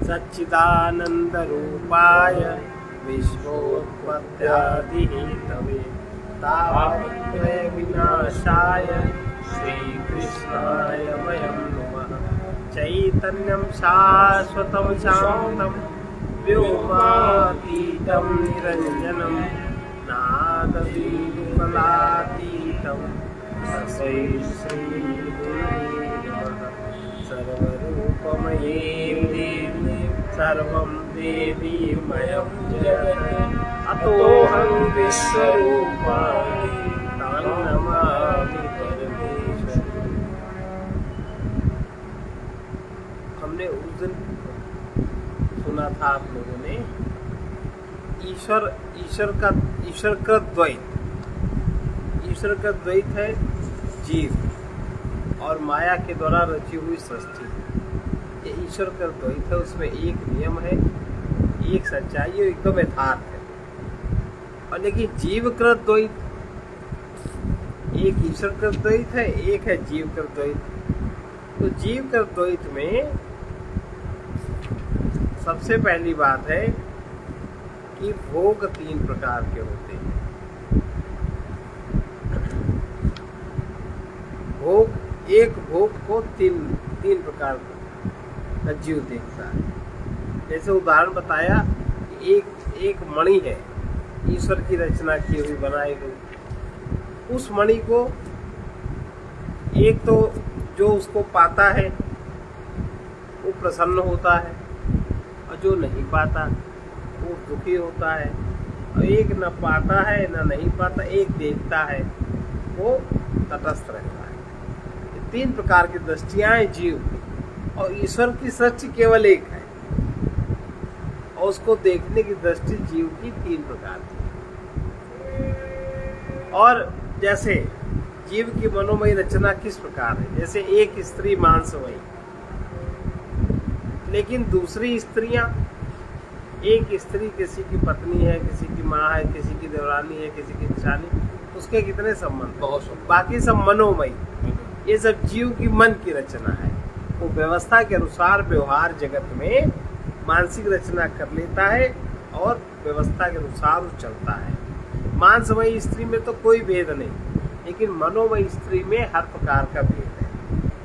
सच्चिदानन्दरूपाय विश्वोत्पत्त्यादिहेतवे तापत्रयविनाशाय श्रीकृष्णाय वयं नमः। चैतन्यं शाश्वतं शान्तं व्योमातीतं निरञ्जनं नादबिन्दुकलातीतं तस्मै श्रीगुरुवे नमः। सर्वरूपमयीं देवीं सर्वं देवीमयं जगत् अतोऽहं विश्वरूपाणि तं नमामि परमेश्वरी। हमने उस दिन सुना था आप लोगों ने ईश्वर का द्वैत है जीव और माया के द्वारा रची हुई सृष्टि। ये ईश्वर का द्वैत है, उसमें एक नियम है, एक सच्चाई है, एकदम यथार्थ है। और लेकिन जीव का द्वैत, एक ईश्वर का द्वैत है, एक है जीव का द्वैत। तो जीव का द्वैत में सबसे पहली बात है कि भोग 3 प्रकार के होते हैं। एक भोग को तीन प्रकार का जीव देखता है। जैसे उदाहरण बताया कि एक मणि है, ईश्वर की रचना की हुई बनाई गई। उस मणि को एक तो जो उसको पाता है वो प्रसन्न होता है, और जो नहीं पाता वो दुखी होता है। और एक न पाता है न नहीं पाता, एक देखता है वो तटस्थ रहता है। 3 प्रकार की दृष्टियां हैं जीव की, और ईश्वर की सृष्टि केवल एक है, और उसको देखने की दृष्टि जीव की 3 प्रकार की। और जैसे जीव की मनोमयी रचना किस प्रकार है, जैसे एक स्त्री मांसमयी, लेकिन दूसरी स्त्रियां, एक स्त्री किसी की पत्नी है, किसी की माँ है, किसी की देवरानी है, किसी की निशानी, उसके कितने संबंध, बाकी सब मनोमयी। ये सब जीव की मन की रचना है। वो व्यवस्था के अनुसार व्यवहार जगत में मानसिक रचना कर लेता है और व्यवस्था के अनुसार वो चलता है। मांसमयी स्त्री में तो कोई भेद नहीं, लेकिन मनोमयी स्त्री में हर प्रकार का भेद है।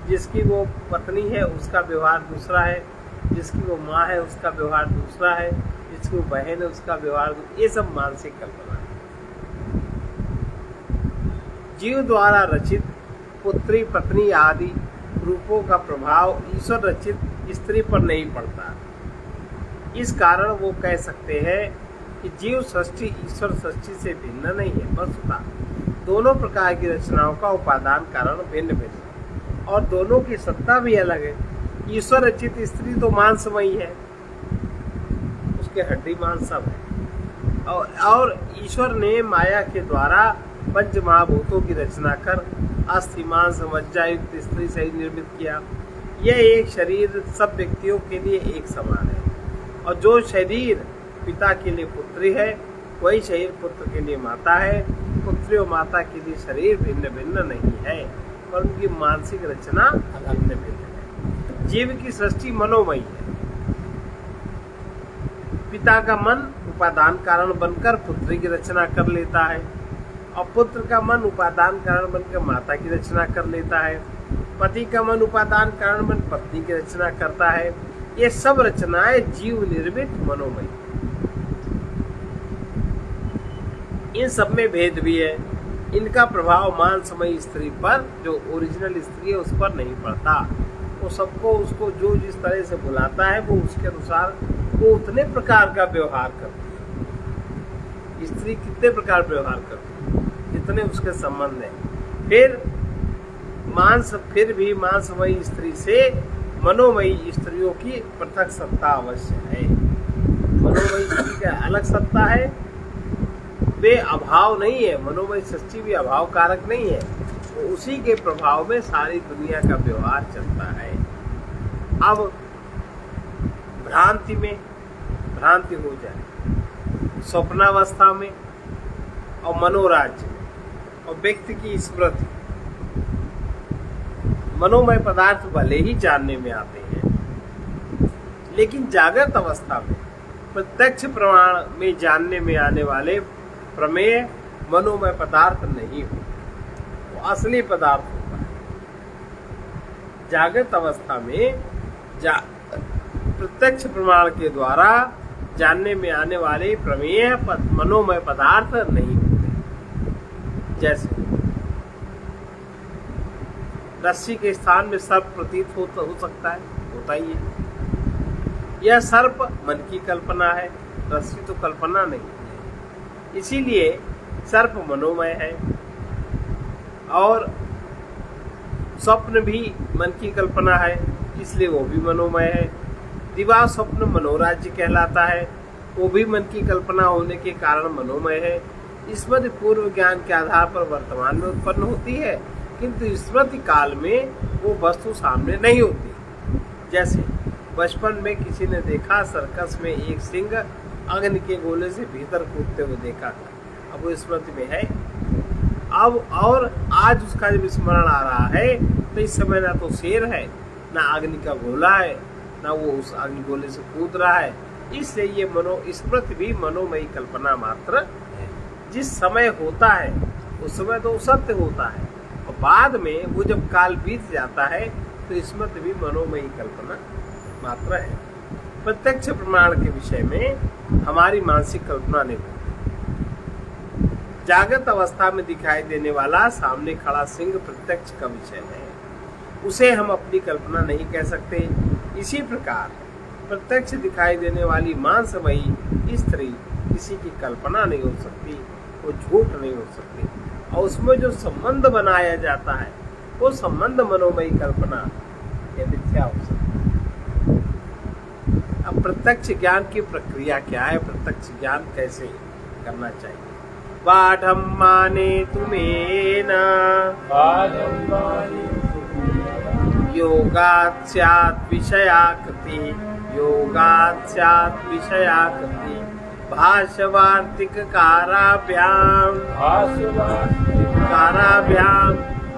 जिसकी वो पत्नी है उसका व्यवहार दूसरा है, जिसकी वो माँ है उसका व्यवहार दूसरा है, जिसकी वो बहन है उसका व्यवहार, ये सब मानसिक कल्पना है। जीव द्वारा रचित पुत्री पत्नी आदि रूपों का प्रभाव ईश्वर रचित स्त्री पर नहीं पड़ता। इस कारण वो कह सकते हैं कि जीव सृष्टि ईश्वर सृष्टि से भिन्न नहीं है, वस्तुतः दोनों प्रकार की रचनाओं का उपादान कारण भिन्न भिन्न है और दोनों की सत्ता भी अलग है। ईश्वर रचित स्त्री तो मांसमयी है, उसके हड्डी मांस सब है, और ईश्वर ने माया के द्वारा पंच महाभूतों की रचना कर अस्थि मांस मज्जा युक्त स्त्री से निर्मित किया। यह एक शरीर सब व्यक्तियों के लिए एक समान है, और जो शरीर पिता के लिए पुत्री है वही शरीर पुत्र के लिए माता है। पुत्री और माता के लिए शरीर भिन्न भिन्न नहीं है, पर उनकी मानसिक रचना भिन्न भिन्न है। जीव की सृष्टि मनोमयी है। पिता का मन उपादान कारण बनकर पुत्री की रचना कर लेता है, और पुत्र का मन उपादान कारण बनकर माता की रचना कर लेता है। पति का मन उपादान कारण बन पत्नी की रचना करता है। ये सब रचनाएं जीव निर्मित मनोमयी। इन सब में भेद भी है। इनका प्रभाव मांसमयी स्त्री पर, जो ओरिजिनल स्त्री है, उस पर नहीं पड़ता। वो सबको उसको जो जिस तरह से बुलाता है वो उसके अनुसार वो उतने प्रकार का व्यवहार करती है। स्त्री कितने प्रकार व्यवहार करती है जितने उसके संबंध है। फिर भी मांसमयी स्त्री से मनोमयी स्त्रियों की पृथक सत्ता अवश्य है। मनोमयी स्त्री का अलग सत्ता है, वे अभाव नहीं है। मनोमयी सृष्टि भी अभाव कारक नहीं है, तो उसी के प्रभाव में सारी दुनिया का व्यवहार चलता है। अब भ्रांति हो जाए, स्वप्नावस्था में और मनोराज्य में और व्यक्ति की स्मृति, मनोमय पदार्थ भले ही जानने में आते हैं, लेकिन जागृत अवस्था में प्रत्यक्ष प्रमाण में जानने में आने वाले प्रमेय मनोमय पदार्थ नहीं होते, वो असली पदार्थ होता है। जागृत अवस्था में प्रत्यक्ष प्रमाण के द्वारा जानने में आने वाले प्रमेय मनोमय पदार्थ नहीं होते। जैसे रस्सी के स्थान में सर्प प्रतीत हो सकता है, होता ही है। यह सर्प मन की कल्पना है, रस्सी तो कल्पना नहीं है, इसीलिए सर्प मनोमय है। और स्वप्न भी मन की कल्पना है, इसलिए वो भी मनोमय है। दिवा स्वप्न मनोराज्य कहलाता है, वो भी मन की कल्पना होने के कारण मनोमय है। स्मृति पूर्व ज्ञान के आधार पर वर्तमान में उत्पन्न होती है, किंतु स्मृति काल में वो वस्तु सामने नहीं होती। जैसे बचपन में किसी ने देखा सर्कस में एक सिंह अग्नि के गोले से भीतर कूदते हुए देखा था, अब वो स्मृति में है। अब और आज उसका जब स्मरण आ रहा है तो इस समय ना तो शेर है, ना अग्नि का गोला है, ना वो उस अग्नि गोले से कूद रहा है, इसलिए ये स्मृति भी मनोमयी कल्पना मात्र है। जिस समय होता है उस समय तो सत्य होता है, और बाद में वो जब काल बीत जाता है तो स्मृति भी मनोमयी कल्पना मात्र है। प्रत्यक्ष प्रमाण के विषय में हमारी मानसिक कल्पना नहीं होती। जागृत अवस्था में दिखाई देने वाला सामने खड़ा सिंह प्रत्यक्ष का विषय है, उसे हम अपनी कल्पना नहीं कह सकते। इसी प्रकार प्रत्यक्ष दिखाई देने वाली मांसमयी स्त्री किसी की कल्पना नहीं हो सकती, वो झूठ नहीं हो सकती, और उसमें जो संबंध बनाया जाता है वो संबंध मनोमयी कल्पना या मिथ्या हो सकती है। अब प्रत्यक्ष ज्ञान की प्रक्रिया क्या है, प्रत्यक्ष ज्ञान कैसे करना चाहिए? बाढ़म माने तुम्हें न योगात् स्यात् विषयाकृति, योगात् स्यात् विषयाकृति, भाष्यवार्तिक काराभ्याम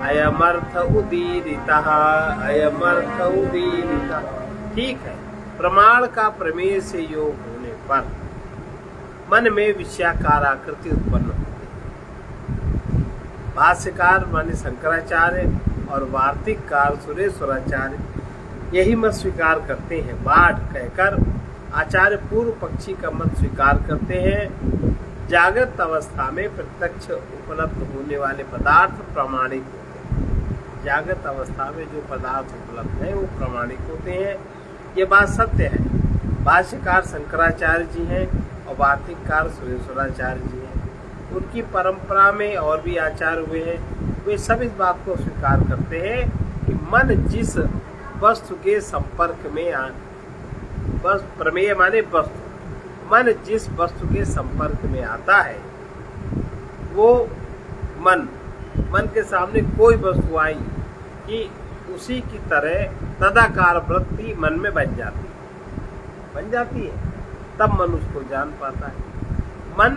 अयमर्थ उदीरितः, अयमर्थ उदीरितः। ठीक है, प्रमाण का प्रमेय से योग होने पर मन में विषयाकार आकृति उत्पन्न होती है। भाष्यकार माने शंकराचार्य और वार्तिककार सुरेश्वराचार्य यही मत स्वीकार करते हैं। बाढ़ कहकर आचार्य पूर्व पक्षी का मत स्वीकार करते हैं। जागृत अवस्था में प्रत्यक्ष उपलब्ध होने वाले पदार्थ प्रामाणिक होते हैं। जागृत अवस्था में जो पदार्थ उपलब्ध हैं वो प्रामाणिक होते हैं, ये बात सत्य है। भाष्यकार शंकराचार्य जी हैं और वार्तिककार सुरेश्वराचार्य जी हैं। उनकी परंपरा में और भी आचार्य हुए हैं, वे सब इस बात को स्वीकार करते हैं कि मन जिस वस्तु के संपर्क में बस प्रमेय माने वस्तु, मन जिस वस्तु के संपर्क में आता है वो मन के सामने कोई वस्तु आई कि उसी की तरह तदाकार वृत्ति मन में बन जाती है, तब मन उसको जान पाता है। मन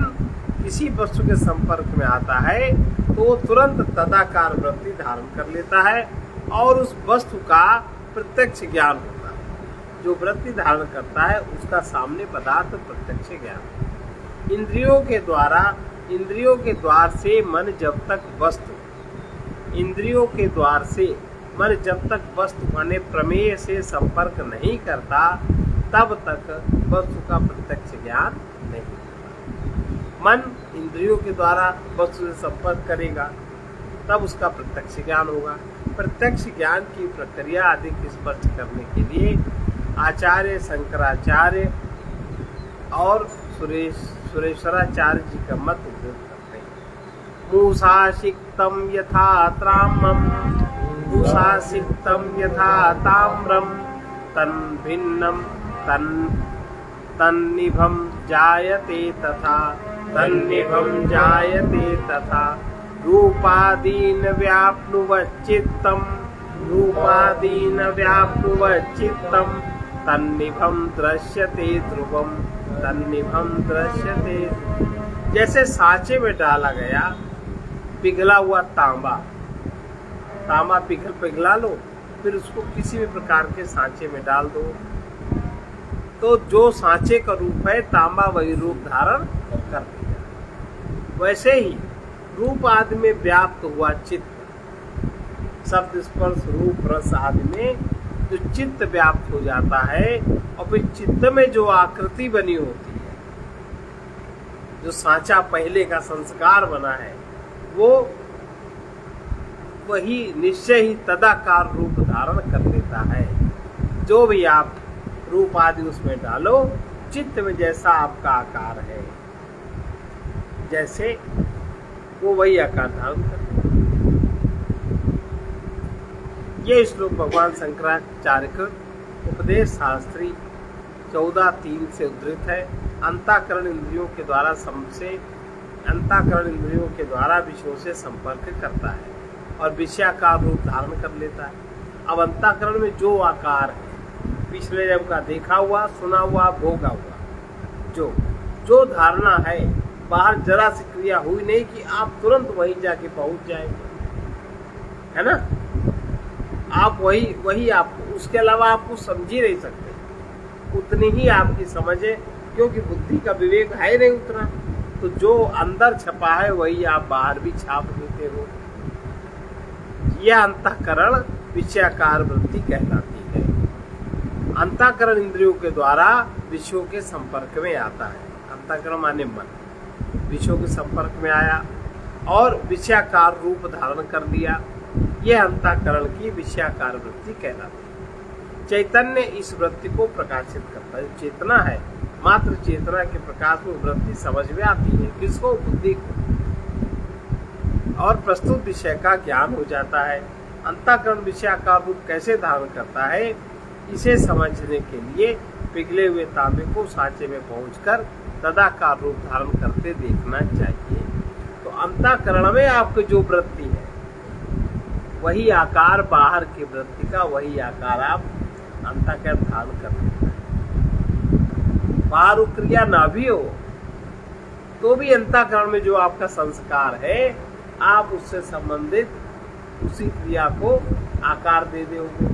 किसी वस्तु के संपर्क में आता है तो वो तुरंत तदाकार वृत्ति धारण कर लेता है और उस वस्तु का प्रत्यक्ष ज्ञान होता है। जो वृत्ति धारण करता है उसका सामने पदार्थ प्रत्यक्ष ज्ञान। इंद्रियों के द्वार से मन जब तक वस्तु माने प्रमेय से संपर्क नहीं करता तब तक वस्तु का प्रत्यक्ष ज्ञान नहीं होता। मन इंद्रियों के द्वारा वस्तु से संपर्क करेगा तब उसका प्रत्यक्ष ज्ञान होगा। प्रत्यक्ष ज्ञान की प्रक्रिया अधिक स्पष्ट करने के लिए आचार्य शंकराचार्य और सुरेश्वराचार्य जी का मत उद्धृत करते हैं। मूषासिक्तम यथा त्राम्रम, मूषासिक्तम यथा ताम्रम, तन्भिन्नम तन्निभम जायते तथा, तन्निभम जायते तथा, रूपादीन व्याप्नुवच्चित्तम, रूपादीन व्याप्नुवच्चित्तम, तन्निभम दृश्यते ध्रुवम, तन्निभम दृश्यते। जैसे सांचे में डाला गया पिघला हुआ तांबा पिघला लो, फिर उसको किसी भी प्रकार के सांचे में डाल दो, तो जो सांचे का रूप है तांबा वही रूप धारण कर देगा। वैसे ही रूप आदि में व्याप्त हुआ चित्त, शब्द स्पर्श रूप रस आदि में जो चित्त व्याप्त हो जाता है और फिर चित्त में जो आकृति बनी होती है, जो सांचा पहले का संस्कार बना है, वो वही निश्चय ही तदाकार रूप धारण कर लेता है। जो भी आप रूप आदि उसमें डालो, चित्त में जैसा आपका आकार है, जैसे वो वही आकार धारण कर लेता है। ये श्लोक भगवान शंकराचार्य का उपदेश शास्त्री 14:3 से उद्धृत है। अंतःकरण इंद्रियों के द्वारा विषयों से संपर्क करता है और विषयाकार रूप धारण कर लेता है। अब अंतःकरण में जो आकार है, पिछले जन्म का देखा हुआ, सुना हुआ, भोगा हुआ, जो धारणा है, बाहर जरा सी क्रिया हुई नहीं कि आप तुरंत वहीं जाके पहुंच जाएंगे, है ना। आप वही आप, उसके अलावा आप कुछ समझ ही नहीं सकते। उतनी ही आपकी समझ है, क्योंकि बुद्धि का विवेक है नहीं उतना। तो जो अंदर छपा है वही आप बाहर भी छाप देते हो। यह अंतःकरण विषयाकार वृत्ति कहलाती है। अंतःकरण इंद्रियों के द्वारा विषयों के संपर्क में आता है। अंतःकरण माने मन, विषयों के संपर्क में आया और विषयाकार रूप धारण कर लिया। यह अंतःकरण की विषयाकार वृत्ति कहलाती है। चैतन्य इस वृत्ति को प्रकाशित करता है। चेतना है, मात्र चेतना के प्रकाश में वृत्ति समझ में आती है। किसको? बुद्धि को। और प्रस्तुत विषय का ज्ञान हो जाता है। अंतःकरण विषयाकार रूप कैसे धारण करता है, इसे समझने के लिए पिघले हुए तांबे को सांचे में पहुंचकर तदाकार रूप धारण करते देखना चाहिए। तो अंतःकरण में आपकी जो वृत्ति है, वही आकार बाहर की वृत्ति का, वही आकार आप अंतःकरण धारण कर लेते हैं। बाहर क्रिया ना भी हो तो भी अंतःकरण में जो आपका संस्कार है, आप उससे संबंधित उसी क्रिया को आकार दे दोगे।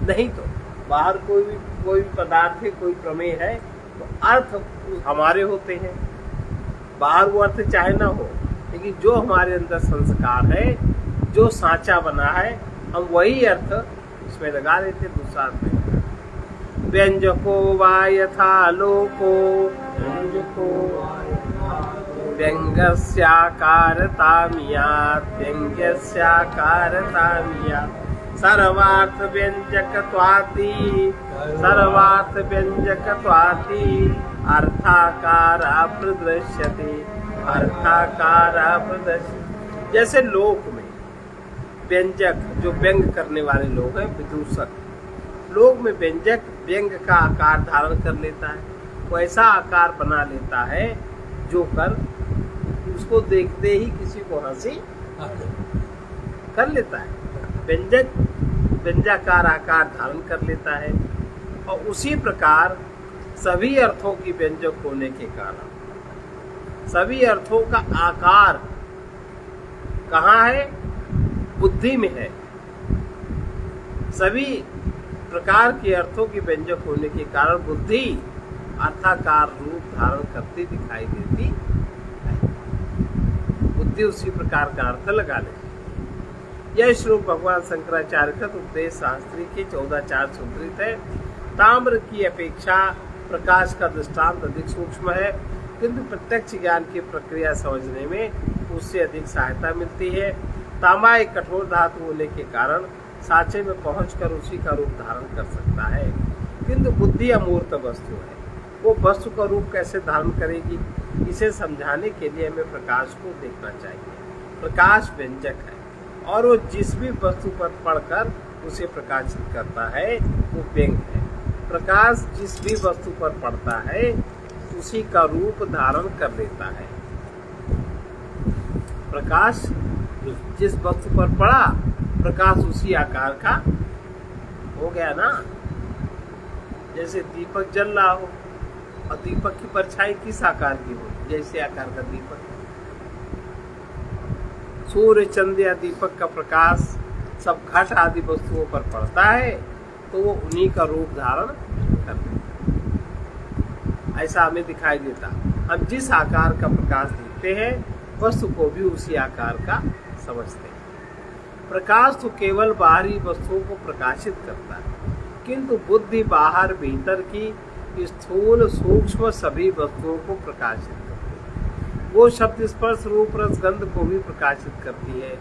नहीं तो बाहर कोई पदार्थ है, कोई प्रमेय है, तो अर्थ हमारे होते हैं। बाहर वो अर्थ चाहे ना हो, लेकिन जो हमारे अंदर संस्कार है, जो सांचा बना है, हम वही अर्थ उसमें लगा देते। दूसरा अर्थ में व्यंजको वा यथा लोको व्यंग्यस्याकारतामियात् सर्वार्थ व्यंजकत्वाति अर्थाकारा प्रदृश्यते। जैसे लोक में व्यंजक, जो व्यंग करने वाले लोग हैं, विदूषक, लोक में व्यंजक व्यंग का आकार धारण कर लेता है। वैसा आकार बना लेता है जो कर उसको देखते ही किसी को हंसी कर लेता है। व्यंजक व्यंजाकार आकार धारण कर लेता है। और उसी प्रकार सभी अर्थों की व्यंजक होने के कारण सभी अर्थों का आकार कहाँ है? बुद्धि में है। सभी प्रकार के अर्थों की व्यंजक होने के कारण बुद्धि अर्थाकार रूप धारण करती दिखाई देती है। बुद्धि उसी प्रकार का अर्थ लगा लेती। यह श्लोक भगवान शंकराचार्य का उपदेश शास्त्री के 14:4 से उद्धृत है। ताम्र की अपेक्षा प्रकाश का दृष्टांत अधिक सूक्ष्म है, किंतु प्रत्यक्ष ज्ञान की प्रक्रिया समझने में उससे अधिक सहायता मिलती है। तांबा एक कठोर धातु होने के कारण सांचे में पहुंचकर उसी का रूप धारण कर सकता है, किंतु बुद्धि अमूर्त वस्तु है। वो वस्तु का रूप कैसे धारण करेगी, इसे समझाने के लिए हमें प्रकाश को देखना चाहिए। प्रकाश व्यंजक है और वो जिस भी वस्तु पर पड़कर उसे प्रकाशित करता है वो व्यंग है। प्रकाश जिस भी वस्तु पर पड़ता है उसी का रूप धारण कर लेता है। प्रकाश जिस वस्तु पर पड़ा, प्रकाश उसी आकार का हो गया ना। जैसे दीपक जल रहा हो और दीपक की परछाई किस आकार की हो, जैसे आकार का दीपक। सूर्य, चंद्र या दीपक का प्रकाश सब घट आदि वस्तुओं पर पड़ता है तो वो उन्हीं का रूप धारण कर लेता। ऐसा हमें दिखाई देता। हम जिस आकार का प्रकाश देखते हैं वस्तु को भी उसी आकार का समझते हैं। प्रकाश तो केवल बाहरी वस्तुओं को प्रकाशित करता है, किंतु बुद्धि बाहर भीतर की स्थूल सूक्ष्म सभी वस्तुओं को प्रकाशित करती है। वो शब्द स्पर्श रूप रस गंध को भी प्रकाशित करती है,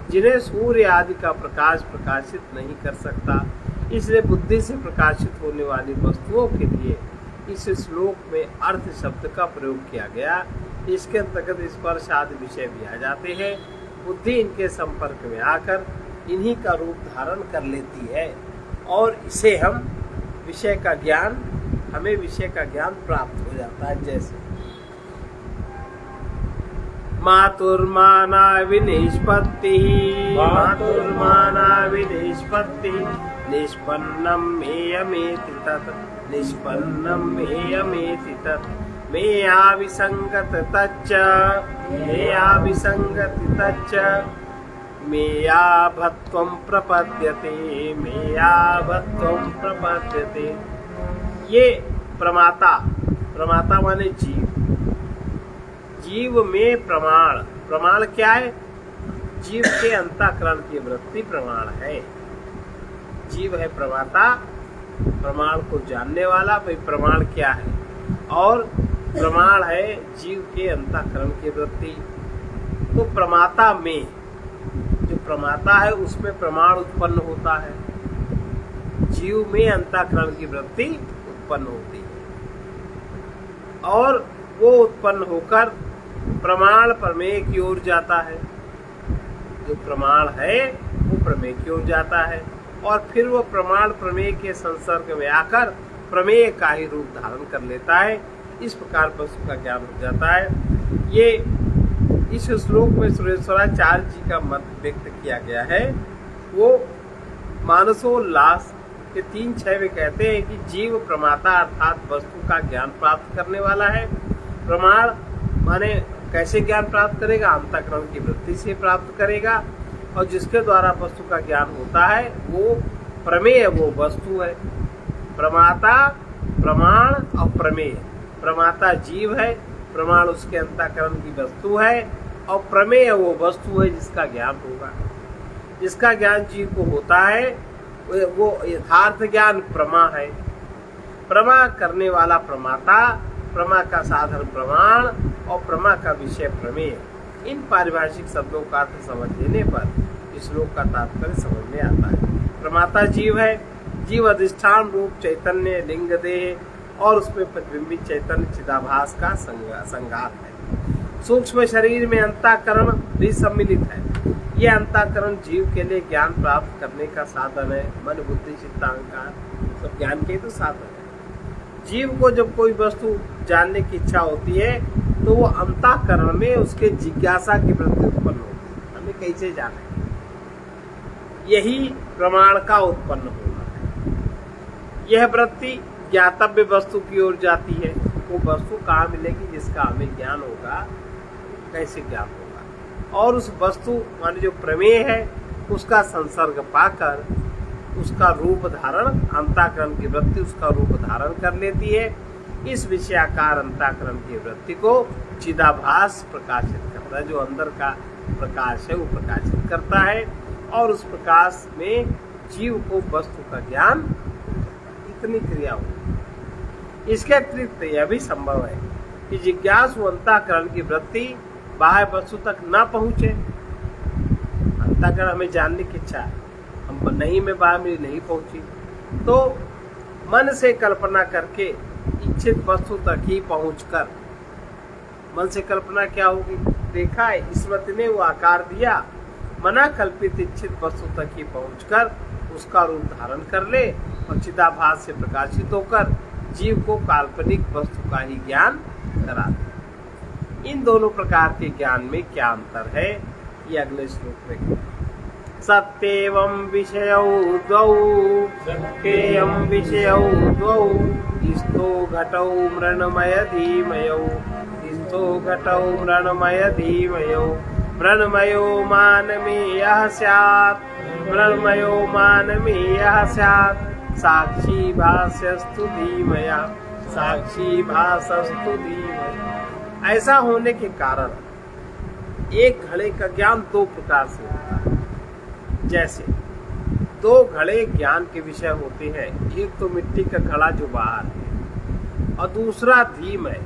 जिन्हें सूर्य आदि का प्रकाश प्रकाशित नहीं कर सकता। इसलिए बुद्धि से प्रकाशित होने वाली वस्तुओं के लिए इस श्लोक में अर्थ शब्द का प्रयोग किया गया। इसके अंतर्गत स्पर्श आदि विषय भी आ जाते हैं। बुद्धि इनके संपर्क में आकर इन्हीं का रूप धारण कर लेती है और इसे हम विषय का ज्ञान हमें विषय का ज्ञान प्राप्त हो जाता है। जैसे मातुर्माना विनिष्पत्ति मातुर्माना विनिष्पत्ति निष्पन्नम हेयमेति तत् निष्पन्नम हेयमेति तत् मेया विसंगत तच्च मेया विसंगति तच्च मेया भत्वं प्रपद्यते मेया भत्वं प्रपद्यते। ये प्रमाता प्रमाता माने जीव। जीव में प्रमाण प्रमाण क्या है? जीव के अंतःकरण की वृत्ति प्रमाण है। जीव है प्रमाता, प्रमाण को जानने वाला। भाई प्रमाण क्या है? और प्रमाण है जीव के अंतःकरण की वृत्ति। तो प्रमाता में जो प्रमाता है उसमें प्रमाण उत्पन्न होता है। जीव में अंतःकरण की वृत्ति उत्पन्न होती है और वो उत्पन्न होकर प्रमाण प्रमेय की ओर जाता है। जो प्रमाण है वो प्रमेय की ओर जाता है और फिर वो प्रमाण प्रमेय के संसर्ग में आकर प्रमेय का ही रूप धारण कर लेता है। इस प्रकार वस्तु का ज्ञान हो जाता है। ये इस श्लोक में सुरेश्वराचार्य जी का मत व्यक्त किया गया है। वो मानसोल्लास के 3:6 में कहते हैं कि जीव प्रमाता अर्थात वस्तु का ज्ञान प्राप्त करने वाला है। प्रमाण माने कैसे ज्ञान प्राप्त करेगा? अंतःकरण की वृत्ति से प्राप्त करेगा और जिसके द्वारा वस्तु का ज्ञान होता है वो प्रमेय, वो वस्तु है। प्रमाता, प्रमाण और प्रमेय। प्रमाता जीव है, प्रमाण उसके अंतःकरण की वस्तु है और प्रमेय वो वस्तु है जिसका ज्ञान होगा। जिसका ज्ञान जीव को होता है वो यथार्थ ज्ञान प्रमा है। प्रमा करने वाला प्रमाता, प्रमा का साधन प्रमाण और प्रमा का विषय प्रमेय। इन पारिभाषिक शब्दों का अर्थ समझ लेने पर इस श्लोक का तात्पर्य समझ में आता है। प्रमाता जीव है। जीव अधिष्ठान रूप चैतन्य लिंग देह और उसमें प्रतिबिंबित चैतन्य चिदाभास का संघात है। सूक्ष्म शरीर में अंतःकरण भी सम्मिलित है। यह अंतःकरण जीव के लिए ज्ञान प्राप्त करने का साधन है। मन बुद्धि चित्त अहंकार सब ज्ञान के तो साधन है। जीव को जब कोई वस्तु जानने की इच्छा होती है तो वो अंतःकरण में उसके जिज्ञासा की वृत्ति उत्पन्न होती है। हमें कैसे जाने? यही प्रमाण का उत्पन्न होना है। यह वृत्ति ज्ञातव्य वस्तु की ओर जाती है। वो वस्तु कहाँ मिलेगी जिसका हमें ज्ञान होगा? कैसे ज्ञान होगा? और उस वस्तु मान जो प्रमेय है उसका संसर्ग पाकर उसका रूप धारण, अंतःकरण की वृत्ति उसका रूप धारण कर लेती है। इस विषयाकार अंतःकरण की वृत्ति को चिदाभास प्रकाशित करता है। जो अंदर का प्रकाश है वो प्रकाशित करता है और उस प्रकाश में जीव को वस्तु का ज्ञान, इतनी क्रिया होती। इसके अतिरिक्त यह भी संभव है कि जिज्ञासु अंतःकरण की वृत्ति बाह्य वस्तु तक न पहुंचे। अंतःकरण हमें जानने की इच्छा है, हम नहीं में बाहर में नहीं पहुंची तो मन से कल्पना करके इच्छित वस्तु तक ही पहुंचकर, मन से कल्पना क्या होगी? देखा है स्मृति ने वो आकार दिया, मना कल्पित इच्छित वस्तु तक ही पहुंचकर उसका रूप धारण कर ले और चिदाभास से प्रकाशित होकर जीव को काल्पनिक वस्तु का ही ज्ञान करा दे। इन दोनों प्रकार के ज्ञान में क्या अंतर है ये अगले श्लोक में। सत्येवं विषयौ द्वौ सत्येयं विषयौ द्वौ स्थो घटौ मृण्मय धीमयौ स्थो घटौ मृण्मय धीमयौ मृण्मयो मानमेयः स्यात् मृण्मयो मानमेयः स्यात् साक्षी भासस्तु धीमया, साक्षी भासस्तु धीमया। ऐसा होने के कारण एक घड़े का ज्ञान दो प्रकार से होता है। जैसे दो घड़े ज्ञान के विषय होते हैं, एक तो मिट्टी का घड़ा जो बाहर है और दूसरा धीमय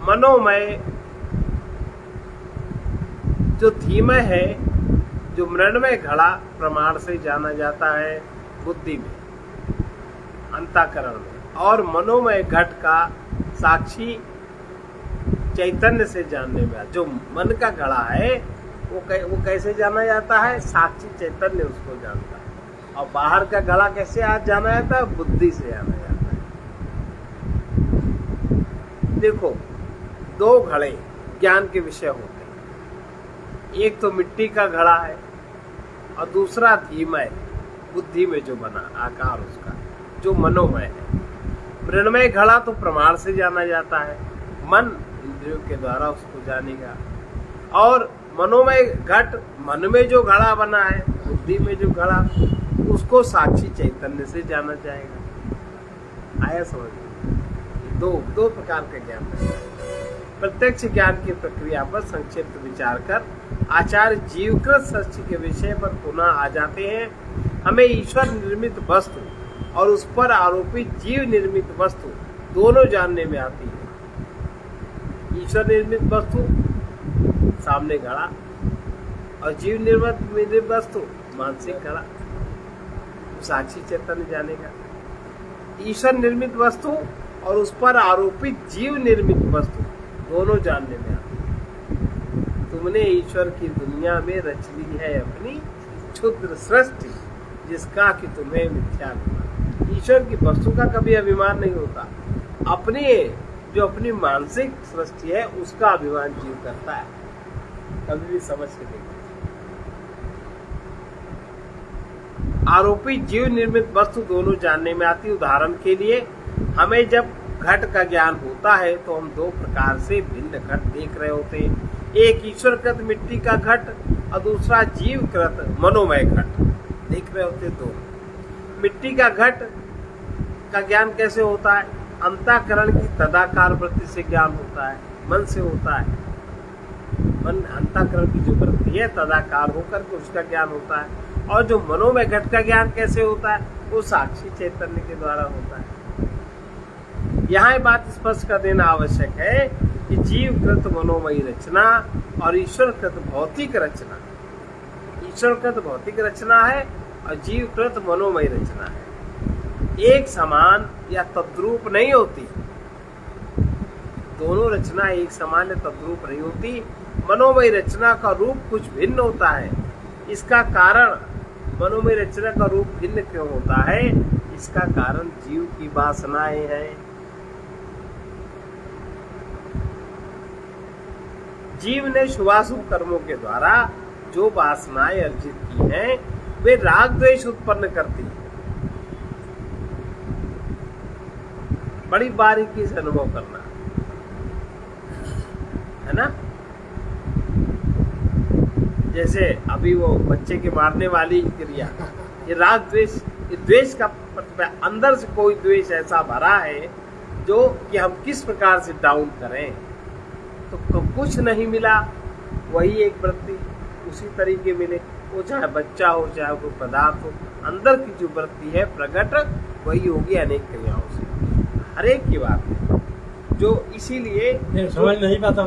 मनोमय। जो धीमय है, जो मृण्मय घड़ा प्रमाण से जाना जाता है बुद्धि में, अंतःकरण में, और मनोमय घट का साक्षी चैतन्य से जानने में। जो मन का घड़ा है वो कैसे जाना जाता है? साक्षी चैतन्य उसको जानता है। और बाहर का घड़ा कैसे आज जाना जाता है? बुद्धि से जाना जाता है। देखो, दो घड़े ज्ञान के विषय होते हैं, एक तो मिट्टी का घड़ा है और दूसरा धीमय बुद्धि में जो बना आकार उसका, जो मनोमय है। मृण्मय घड़ा तो प्रमाण से जाना जाता है, मन इंद्रियों के द्वारा उसको जानेगा। और मनोमय घट, मन में जो घड़ा बना है, बुद्धि में जो घड़ा, उसको साक्षी चैतन्य से जाना जाएगा। आया समझ में? दो प्रकार का ज्ञान है। प्रत्यक्ष ज्ञान की प्रक्रिया पर संक्षिप्त विचार कर आचार्य जीवकृत सृष्टि के विषय पर पुनः आ जाते हैं। हमें ईश्वर निर्मित वस्तु और उस पर आरोपित जीव निर्मित वस्तु दोनों जानने में आती है। ईश्वर निर्मित वस्तु सामने घड़ा और जीव निर्मित वस्तु मानसिक घड़ा, साक्षी चैतन्य जानेगा। ईश्वर निर्मित वस्तु और उस पर आरोपित जीव निर्मित वस्तु दोनों जानने में आती है। तुमने ईश्वर की दुनिया में रच ली है अपनी क्षुद्र सृष्टि, जिसका कि तुम्हें मिथ्या अभिमान। ईश्वर की वस्तु का कभी अभिमान नहीं होता, अपनी जो अपनी मानसिक सृष्टि है उसका अभिमान जीव करता है। कभी भी समझ के देखो। आरोपित जीव निर्मित वस्तु दोनों जानने में आती। उदाहरण के लिए, हमें जब घट का ज्ञान होता है तो हम दो प्रकार से भिन्न घट देख रहे होते हैं। एक ईश्वरकृत मिट्टी का घट और दूसरा जीवकृत मनोमय घट देख रहे होते। दो मिट्टी का घट का ज्ञान कैसे होता है? अंतःकरण की तदाकार वृत्ति से ज्ञान होता है, मन से होता है। मन अंतःकरण की जो वृत्ति है तदाकार होकर के उसका ज्ञान होता है। और जो मनोमय घट का ज्ञान कैसे होता है? वो साक्षी चैतन्य के द्वारा होता है। यहाँ ये बात स्पष्ट कर देना आवश्यक है कि जीवकृत मनोमयी रचना और ईश्वरकृत भौतिक रचना, ईश्वरकृत भौतिक रचना है और जीवकृत मनोमयी रचना है, एक समान या तद्रूप नहीं होती। दोनों रचना एक समान या तद्रूप नहीं होती। मनोमयी रचना का रूप कुछ भिन्न होता है। इसका कारण, मनोमय रचना का रूप भिन्न क्यों होता है? इसका कारण जीव की वासनाएं हैं। जीव ने शुभाशुभ कर्मों के द्वारा जो वासनाएं अर्जित की हैं, वे राग द्वेष उत्पन्न करती हैं। बड़ी बारीकी से अनुभव करना है ना। जैसे अभी वो बच्चे के मारने वाली क्रिया, ये राग द्वेष, ये द्वेष का अंदर से कोई द्वेष ऐसा भरा है जो कि हम किस प्रकार से डाउन करें, तो कुछ नहीं मिला, वही एक वृत्ति उसी तरीके मिले, वो चाहे बच्चा हो चाहे कोई पदार्थ हो, अंदर की जो वृत्ति है प्रकट वही होगी अनेक क्रियाओं से। हर एक की बात है जो, इसीलिए समझ नहीं पाता,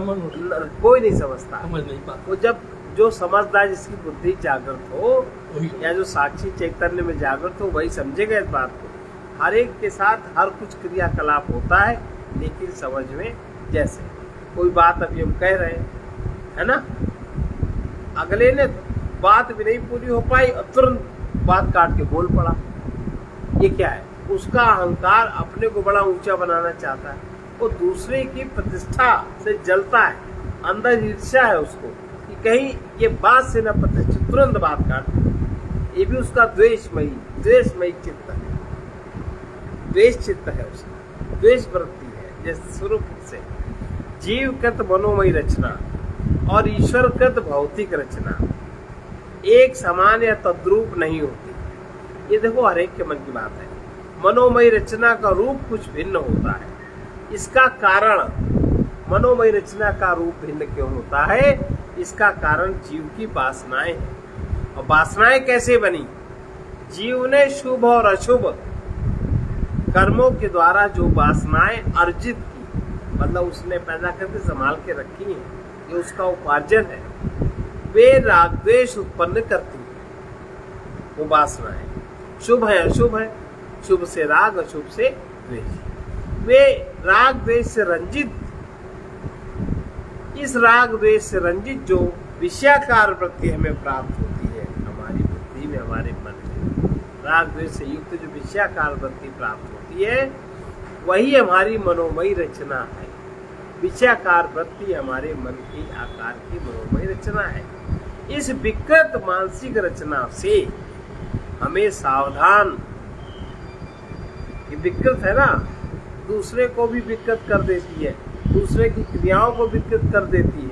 कोई नहीं समझता, समझ नहीं पाता। वो जब जो समझदार, जिसकी बुद्धि जागृत हो या जो साक्षी चैतन्य में जागृत हो, वही समझेगा इस बात को। हर एक के साथ हर कुछ क्रियाकलाप होता है, लेकिन समझ में, जैसे कोई बात अभी हम कह रहे हैं है ना, अगले ने बात भी नहीं पूरी हो पाई और तुरंत बात काट के बोल पड़ा। ये क्या है? उसका अहंकार अपने को बड़ा ऊंचा बनाना चाहता है, वो दूसरे की प्रतिष्ठा से जलता है, अंदर ईर्ष्या है उसको कि कहीं ये बात से न प्रतिष्ठित, तुरंत बात काट। ये भी उसका द्वेषमयी चित्त है, द्वेष चित्त है उसका, द्वेष वृत्ति है। जैसे स्वरूप से जीवकृत मनोमयी रचना और ईश्वरकृत भौतिक रचना एक समान या तद्रूप नहीं होती। ये देखो हर एक के मन की बात है। मनोमयी रचना का रूप कुछ भिन्न होता है। इसका कारण, मनोमयी रचना का रूप भिन्न क्यों होता है? इसका कारण जीव की वासनाएं हैं। और वासनाएं कैसे बनी? जीव ने शुभ और अशुभ कर्मों के द्वारा जो वासनाएं अर्जित की, मतलब उसने पैदा करके संभाल के रखी है, ये उसका उपार्जन है, वे राग द्वेष उत्पन्न करती है। वो वासनाएं शुभ है अशुभ है, शुभ से राग अशुभ से द्वेष। वे राग द्वेष से रंजित, इस राग द्वेष से रंजित जो विषयाकार वृत्ति हमें प्राप्त होती है, हमारी बुद्धि में, हमारे मन में राग द्वेष से युक्त जो विषयाकार वृत्ति प्राप्त होती है, वही हमारी मनोमयी रचना है। विषयाकार वृत्ति हमारे मन की आकार की मनोमयी रचना है। इस विकृत मानसिक रचना से हमें सावधान, ये विकृत है ना, दूसरे को भी विकृत कर देती है, दूसरे की क्रियाओं को विकृत कर देती है।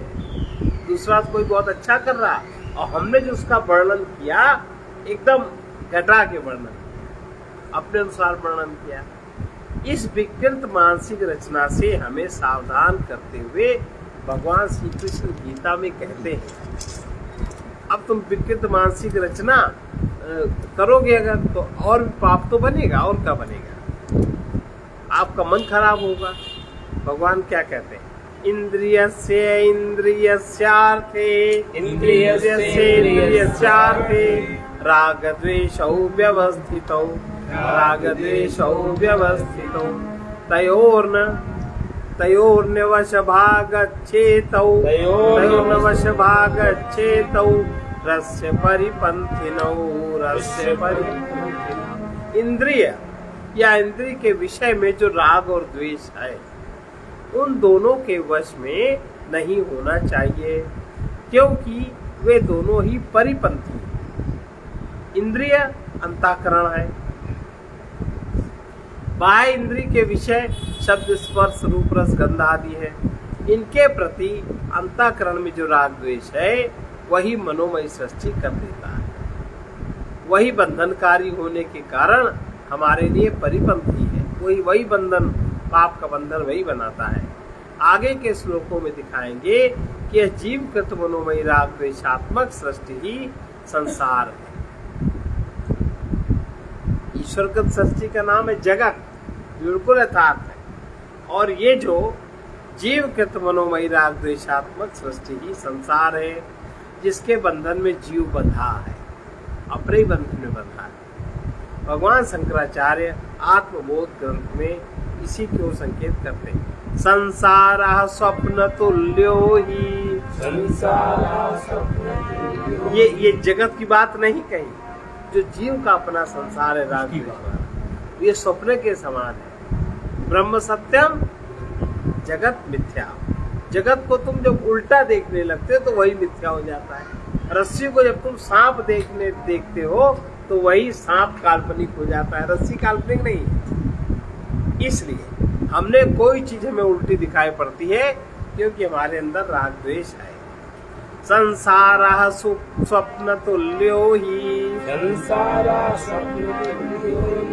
दूसरा कोई बहुत अच्छा कर रहा और हमने जो उसका वर्णन किया एकदम घटा के वर्णन, अपने अनुसार वर्णन किया। इस विकृत मानसिक रचना से हमें सावधान करते हुए भगवान श्री कृष्ण गीता में कहते हैं, अब तुम विकृत मानसिक रचना करोगे अगर तो और भी पाप तो बनेगा, और क्या बनेगा? आपका मन खराब होगा। भगवान क्या कहते हैं? इंद्रियस्य इंद्रियस्यार्थे इंद्रियस्यार्थे राग द्वेषौ व्यवस्थितौ राग द्वेषौ व्यवस्थितौ तयोर्नवशभागच्छेतौ रस्य परिपंथिनौ रस्य परिपंथिनौ। इंद्रिय या इंद्रिय के विषय में जो राग और द्वेष है, उन दोनों के वश में नहीं होना चाहिए, क्योंकि वे दोनों ही परिपंथी। इंद्रिय अंतःकरण है, बाह्य इंद्रिय के विषय शब्द स्पर्श रूप रस गंध आदि है। इनके प्रति अंतःकरण में जो राग द्वेष है, वही मनोमयी सृष्टि कर देता है। वही बंधनकारी होने के कारण हमारे लिए परिपंथी है। वही बंधन, पाप का बंधन वही बनाता है। आगे के श्लोकों में दिखाएंगे कि यह जीवकृत मनोमयी राग द्वेषात्मक सृष्टि ही संसार है। ईश्वरकृत सृष्टि का नाम है जगत, बिल्कुल यथार्थ है। और ये जो जीवकृत मनोमयी राग द्वेषात्मक सृष्टि ही संसार है, जिसके बंधन में जीव बंधा है, अपने बंधन में बंधा है। भगवान शंकराचार्य आत्मबोध ग्रंथ में इसी को संकेत करते हैं। संसारः स्वप्न तुल्यो ही, ये जगत की बात नहीं कही। जो जीव का अपना संसार है राग द्वेष, ये स्वप्न के समान है। ब्रह्म सत्यम जगत मिथ्या। जगत को तुम जब उल्टा देखने लगते हो तो वही मिथ्या हो जाता है। रस्सी को जब तुम सांप देखते हो तो वही सांप काल्पनिक हो जाता है, रस्सी काल्पनिक नहीं है। इसलिए हमने कोई चीज हमें उल्टी दिखाई पड़ती है, क्योंकि हमारे अंदर राग द्वेष है। संसारः स्वप्न तुल्यो ही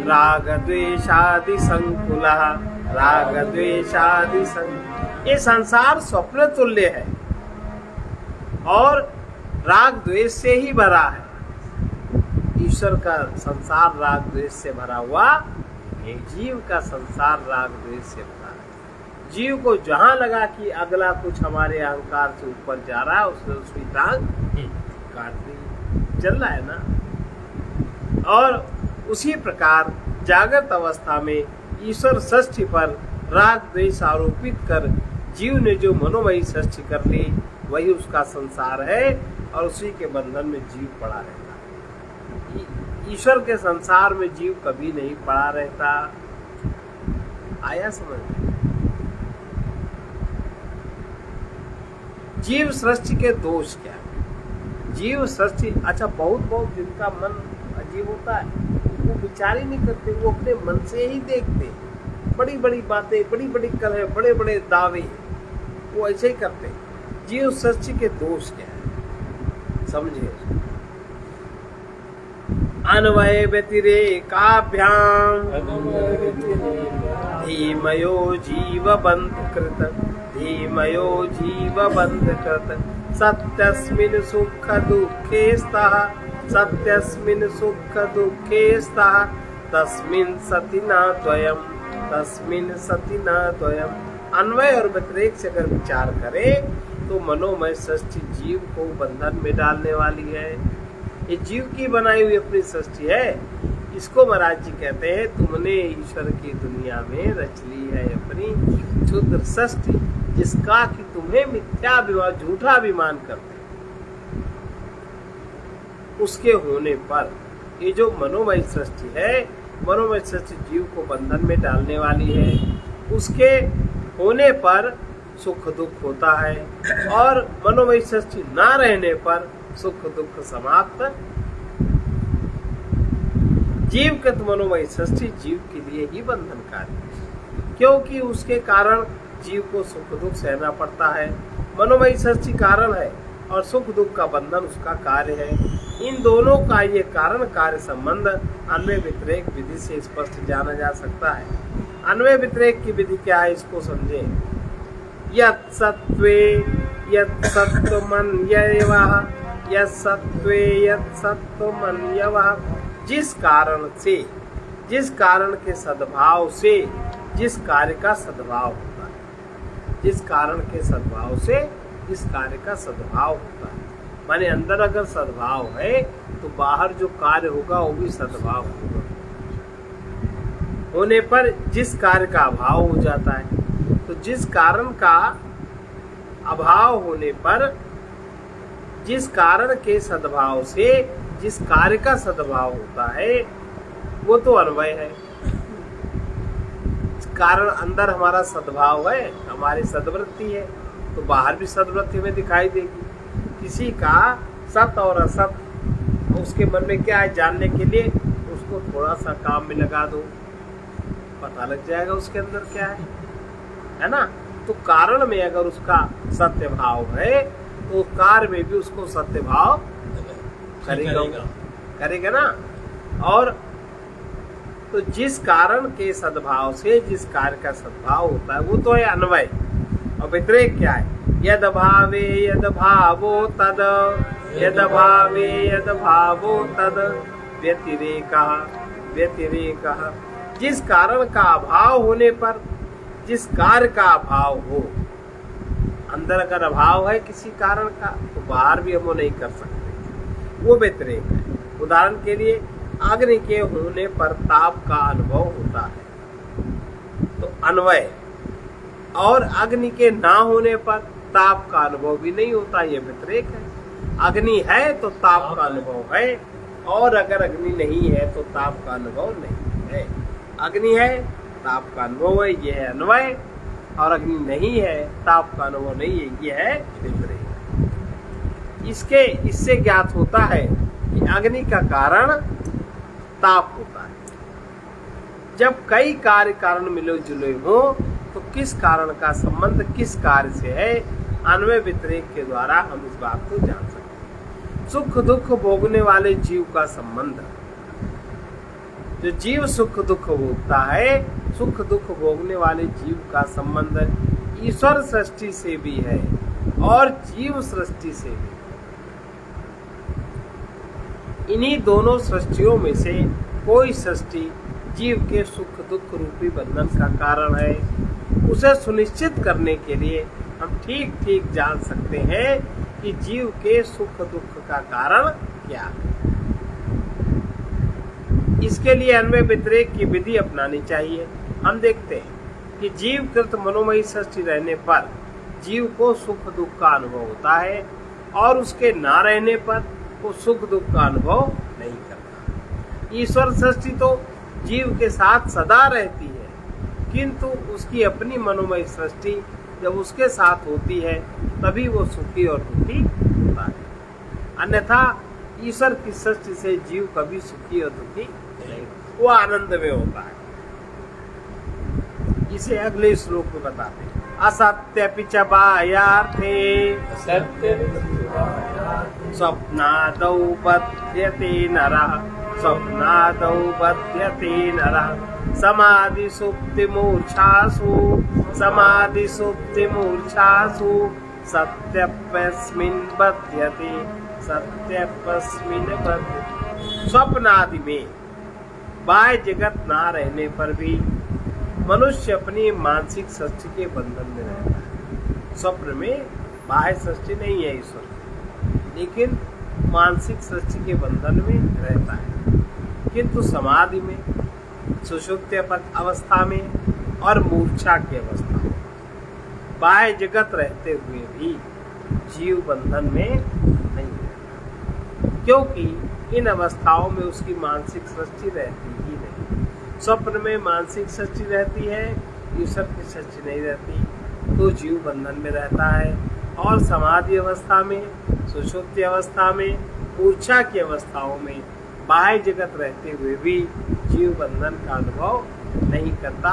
राग द्वेषादि संकुलः राग द्वेषादि संकुलः। ये संसार स्वप्न तुल्य है और राग द्वेष से ही भरा है। ईश्वर का संसार राग द्वेष से भरा हुआ, जीव का संसार राग द्वेष से भरा है। जीव को जहां लगा कि अगला कुछ हमारे अहंकार से ऊपर जा रहा है, उसने उसकी टांग काट दी, चल रहा है ना। और उसी प्रकार जागृत अवस्था में ईश्वर सृष्टि पर राग द्वेष आरोपित कर जीव ने जो मनोमयी सृष्टि कर ली, वही उसका संसार है और उसी के बंधन में जीव पड़ा रहता है। ईश्वर के संसार में जीव कभी नहीं पड़ा रहता। आया समझ में? जीव सृष्टि के दोष क्या है? जीव सृष्टि, अच्छा बहुत जिनका मन अजीब होता है, वो विचार ही नहीं करते, वो अपने मन से ही देखते। बड़ी बड़ी बातें, बड़ी बड़ी कलह, बड़े बड़े दावे, वो ऐसे ही करते। जीव सृष्टि के दोष क्या है? समझिए। अन्वय व्यतिरेकाभ्याम धीमयो जीव बंध सत्यस्मिन् सुख दुःखे स्तः तस्मिन् सति न द्वयम्। अन्वय और व्यतिरेक से अगर विचार करें तो मनोमय सृष्टि जीव को बंधन में डालने वाली है। ये जीव की बनाई हुई अपनी सृष्टि है। इसको महाराज जी कहते हैं तुमने ईश्वर की दुनिया में रच ली है अपनी क्षुद्र सृष्टि, जिसका कि तुम्हें मिथ्या अभिमान, झूठा अभिमान करते उसके होने पर ये जो मनोमय सृष्टि है, मनोमय सृष्टि जीव को बंधन में डालने वाली है। उसके होने पर सुख दुख होता है और मनोमय सृष्टि ना रहने पर सुख दुख समाप्त। जीवकृत मनोमय सृष्टि जीव के लिए ही बंधनकारी है, क्योंकि उसके कारण जीव को सुख दुख सहना पड़ता है। मनोमय सृष्टि कारण है और सुख दुख का बंधन उसका कार्य है। इन दोनों का ये कारण कार्य संबंध अन्वय व्यतिरेक विधि से स्पष्ट जाना जा सकता है। अन्वय व्यतिरेक की विधि क्या है, इसको समझें। यत् सत्त्वे यत् सत्त्वमन्यवः, यत् सत्त्वे यत् सत्त्वमन्यवः। जिस कारण के सद्भाव से जिस कार्य का सद्भाव होता है, जिस कारण के सद्भाव से इस कार्य का सद्भाव होता है। माने अंदर अगर सद्भाव है तो बाहर जो कार्य होगा वो भी सद्भाव होगा। होने पर जिस कार्य का अभाव हो जाता है, तो जिस कारण का अभाव होने पर जिस कारण के सद्भाव से जिस कार्य का सद्भाव होता है वो तो अन्वय है। कारण अंदर हमारा सद्भाव है, हमारी सद्वृत्ति है, तो बाहर भी सद्वृत्ति में दिखाई देगी। किसी का सत और असत उसके मन में क्या है जानने के लिए उसको थोड़ा सा काम में लगा दो, पता लग जाएगा उसके अंदर क्या है ना। तो कारण में अगर उसका सत्य भाव है तो कार्य में भी उसको सत्य भाव करेगा ना। और तो जिस कारण के सद्भाव से जिस कार्य का सद्भाव होता है वो तो है अन्वय। और व्यतिरेक क्या है, यद भावे यद भावो तद, यद भावे यद भावो तद व्यतिरेकः। जिस कारण का अभाव होने पर जिस कार्य का अभाव हो, अंदर अगर अभाव है किसी कारण का तो बाहर भी हम वो नहीं कर सकते, वो व्यतिरेक है। उदाहरण के लिए अग्नि के होने पर ताप का अनुभव होता है तो अन्वय, और अग्नि के ना होने पर ताप का अनुभव भी नहीं होता, ये व्यतिरेक है। अग्नि है तो ताप का अनुभव है, और अगर अग्नि नहीं है तो ताप का अनुभव नहीं है। अग्नि है ताप का अनुभव है, ये है अन्वय, और अग्नि नहीं है ताप का अनुभव नहीं है, ये है व्यतिरेक। इससे ज्ञात होता है कि अग्नि का कारण ताप होता है। जब कई कार्य कारण मिले जुले हो तो किस कारण का संबंध किस कार्य से है, अन्वय व्यतिरेक के द्वारा हम इस बात को जान सकते हैं। सुख दुख भोगने वाले जीव का संबंध, जो जीव सुख दुख भोगता है, सुख दुख भोगने वाले जीव का संबंध ईश्वर सृष्टि से भी है और जीव सृष्टि से भी। इन्हीं दोनों सृष्टियों में से कोई सृष्टि जीव के सुख दुख रूपी बंधन का कारण है। उसे सुनिश्चित करने के लिए हम ठीक ठीक जान सकते हैं कि जीव के सुख दुख का कारण क्या है। इसके लिए अन्वय व्यतिरेक की विधि अपनानी चाहिए। हम देखते हैं कि जीव कृत मनोमयी सृष्टि रहने पर जीव को सुख दुख का अनुभव होता है, और उसके ना रहने पर वो सुख दुख का अनुभव नहीं करता। ईश्वर सृष्टि तो जीव के साथ सदा रहती है, किंतु उसकी अपनी मनोमय सृष्टि जब उसके साथ होती है तभी वो सुखी और दुखी होता है। अन्यथा ईश्वर की सृष्टि से जीव कभी सुखी और दुखी नहीं, वो आनंद में होता है। इसे अगले श्लोक में बताते हैं। असत्य पिच बाह्यार्थे स्वप्नादौ बध्यते नरः स्वप्नादौ बध्यते नरः समाधि सुप्ति मूर्छासु समाधि सुप्ति मूर्छासु सत्यपस्मिन् बध्यते सत्यपस्मिन् बध्यते। स्वप्न आदि में बाह्य जगत ना रहने पर भी मनुष्य अपनी मानसिक सृष्टि के बंधन में रहता है। स्वप्न में बाह्य सृष्टि नहीं है ईश्वर, लेकिन मानसिक सृष्टि के बंधन में रहता है। किंतु समाधि में, सुषुप्ति अवस्था में और मूर्छा की अवस्था में बाह्य जगत रहते हुए भी जीव बंधन में नहीं रहता, क्योंकि इन अवस्थाओं में उसकी मानसिक सृष्टि रहती ही नहीं। स्वप्न में मानसिक सृष्टि रहती है, ईश्वर की सृष्टि नहीं रहती, तो जीव बंधन में रहता है। और समाधि अवस्था में, सुषुप्ति अवस्था में, मूर्छा की अवस्थाओं में बाह्य जगत रहते हुए भी जीव बंधन का अनुभव नहीं करता,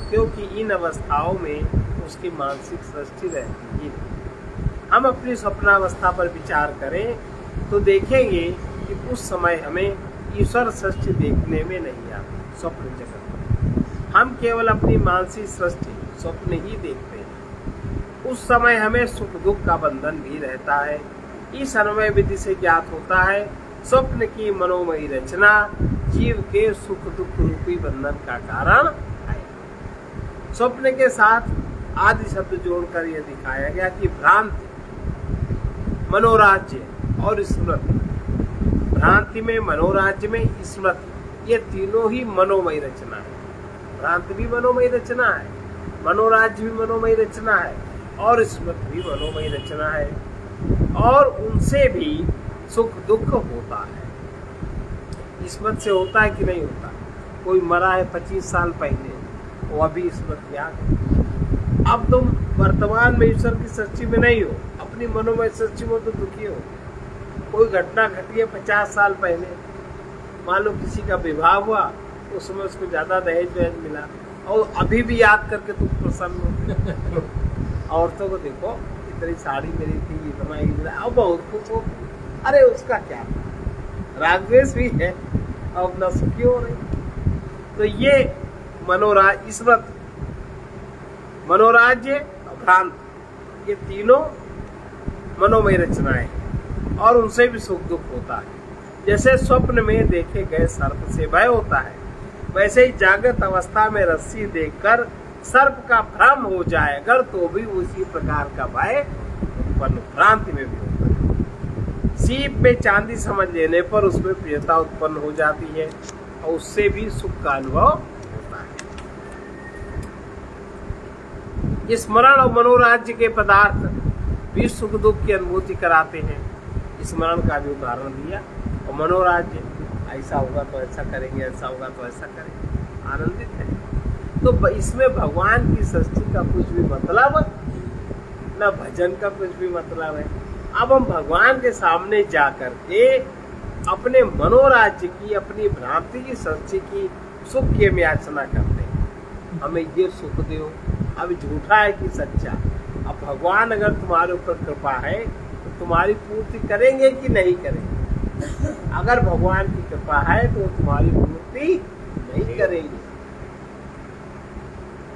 क्योंकि इन अवस्थाओं में उसकी मानसिक सृष्टि रहती ही नहीं। हम अपनी स्वप्नावस्था पर विचार करें तो देखेंगे कि उस समय हमें ईश्वर सृष्टि देखने में नहीं आती। स्वप्न जगत में हम केवल अपनी मानसिक सृष्टि स्वप्न ही देखते हैं। उस समय हमें सुख दुख का बंधन भी रहता है। इस अन्वय विधि से ज्ञात होता है स्वप्न की मनोमयी रचना जीव के सुख दुख रूपी बंधन का कारण है। स्वप्न के साथ आदि शब्द जोड़कर यह दिखाया गया कि भ्रांति, मनोराज्य और स्मृति, भ्रांति में, मनोराज्य में, स्मृति, ये तीनों ही मनोमयी रचना है। भ्रांति भी मनोमयी रचना है, मनोराज्य भी मनोमयी रचना है और स्मृति भी मनोमयी रचना है। और उनसे भी सुख दुख होता है। स्मृति से होता है कि नहीं होता? कोई मरा है 25 साल पहले, वो अभी स्मृति याद है। अब तुम वर्तमान में ईश्वर की सृष्टि में नहीं हो, अपनी मनोमय सृष्टि में तो दुखी हो। कोई घटना घटी है 50 साल पहले, मान लो किसी का विवाह हुआ, उस समय उसको ज्यादा दहेज वहेज मिला और अभी भी याद करके तुम प्रसन्न हो। औरतों को देखो, इतनी साड़ी मिली थी, इतना ही मिला, अब बहुत कुछ हो, अरे उसका क्या, रागद्वेष भी है, अब न सुखी हो रही। तो ये स्मृति, मनोराज्य, भ्रांति, ये तीनों मनोमय रचनाएं और उनसे भी सुख दुख होता है। जैसे स्वप्न में देखे गए सर्प से भय होता है, वैसे ही जागृत अवस्था में रस्सी देखकर सर्प का भ्रम हो जाए अगर, तो भी उसी प्रकार का भय उत्पन्न भ्रांति में भी होता है। सीप में चांदी समझ लेने पर उसमें प्रियता उत्पन्न हो जाती है और उससे भी सुख का अनुभव होता है। स्मरण और मनोराज्य के पदार्थ भी सुख दुख की अनुभूति कराते हैं। स्मरण का भी उदाहरण दिया, और मनोराज्य, ऐसा होगा तो ऐसा करेंगे, ऐसा होगा तो ऐसा करेंगे, आनंदित है। तो इसमें भगवान की सृष्टि का कुछ भी मतलब न, भजन का कुछ भी मतलब है। अब हम भगवान के सामने जा करके अपने मनोराज्य की, अपनी भ्रांति की सृष्टि की सुख की हम याचना करते हैं, हमें ये सुख दो। अब झूठा है कि सच्चा? अब भगवान अगर तुम्हारे ऊपर कृपा है तो तुम्हारी पूर्ति करेंगे कि नहीं करेंगे? अगर भगवान की कृपा है तो तुम्हारी पूर्ति नहीं करेंगे,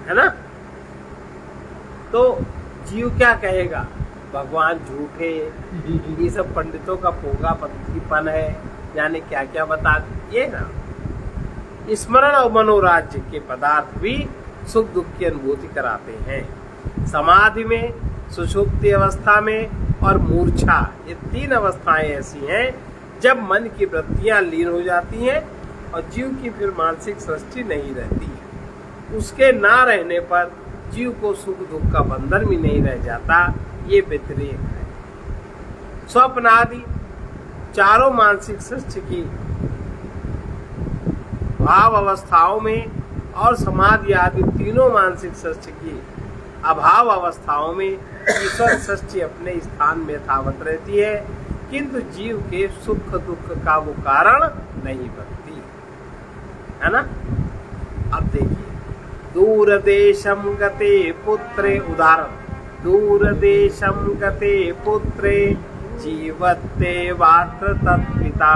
है ना? तो जीव क्या कहेगा? भगवान झूठे, ये सब पंडितों का पोगा पत्नीपन है, यानी क्या क्या बता ये ना। स्मरण और मनोराज्य के पदार्थ भी सुख दुख की अनुभूति कराते हैं। समाधि में, सुषुप्ति अवस्था में और मूर्छा, ये तीन अवस्थाएं ऐसी हैं जब मन की वृत्तियां लीन हो जाती हैं और जीव की फिर मानसिक सृष्टि नहीं रहती है। उसके ना रहने पर जीव को सुख दुख का बंधन भी नहीं रह जाता, ये व्यतिरेक है। स्वप्न आदि चारों मानसिक सृष्टि की भाव अवस्थाओं में और समाधि आदि तीनों मानसिक सृष्टि की अभाव अवस्थाओं में ईश्वर सृष्टि अपने स्थान में यथावत रहती है, किंतु जीव के सुख दुख का वो कारण नहीं बनती, है ना? अब देखिए, दूर देशम गते पुत्रे, उदाहरण, दूर देशम गते पुत्रे जीवते वात्र तत्पिता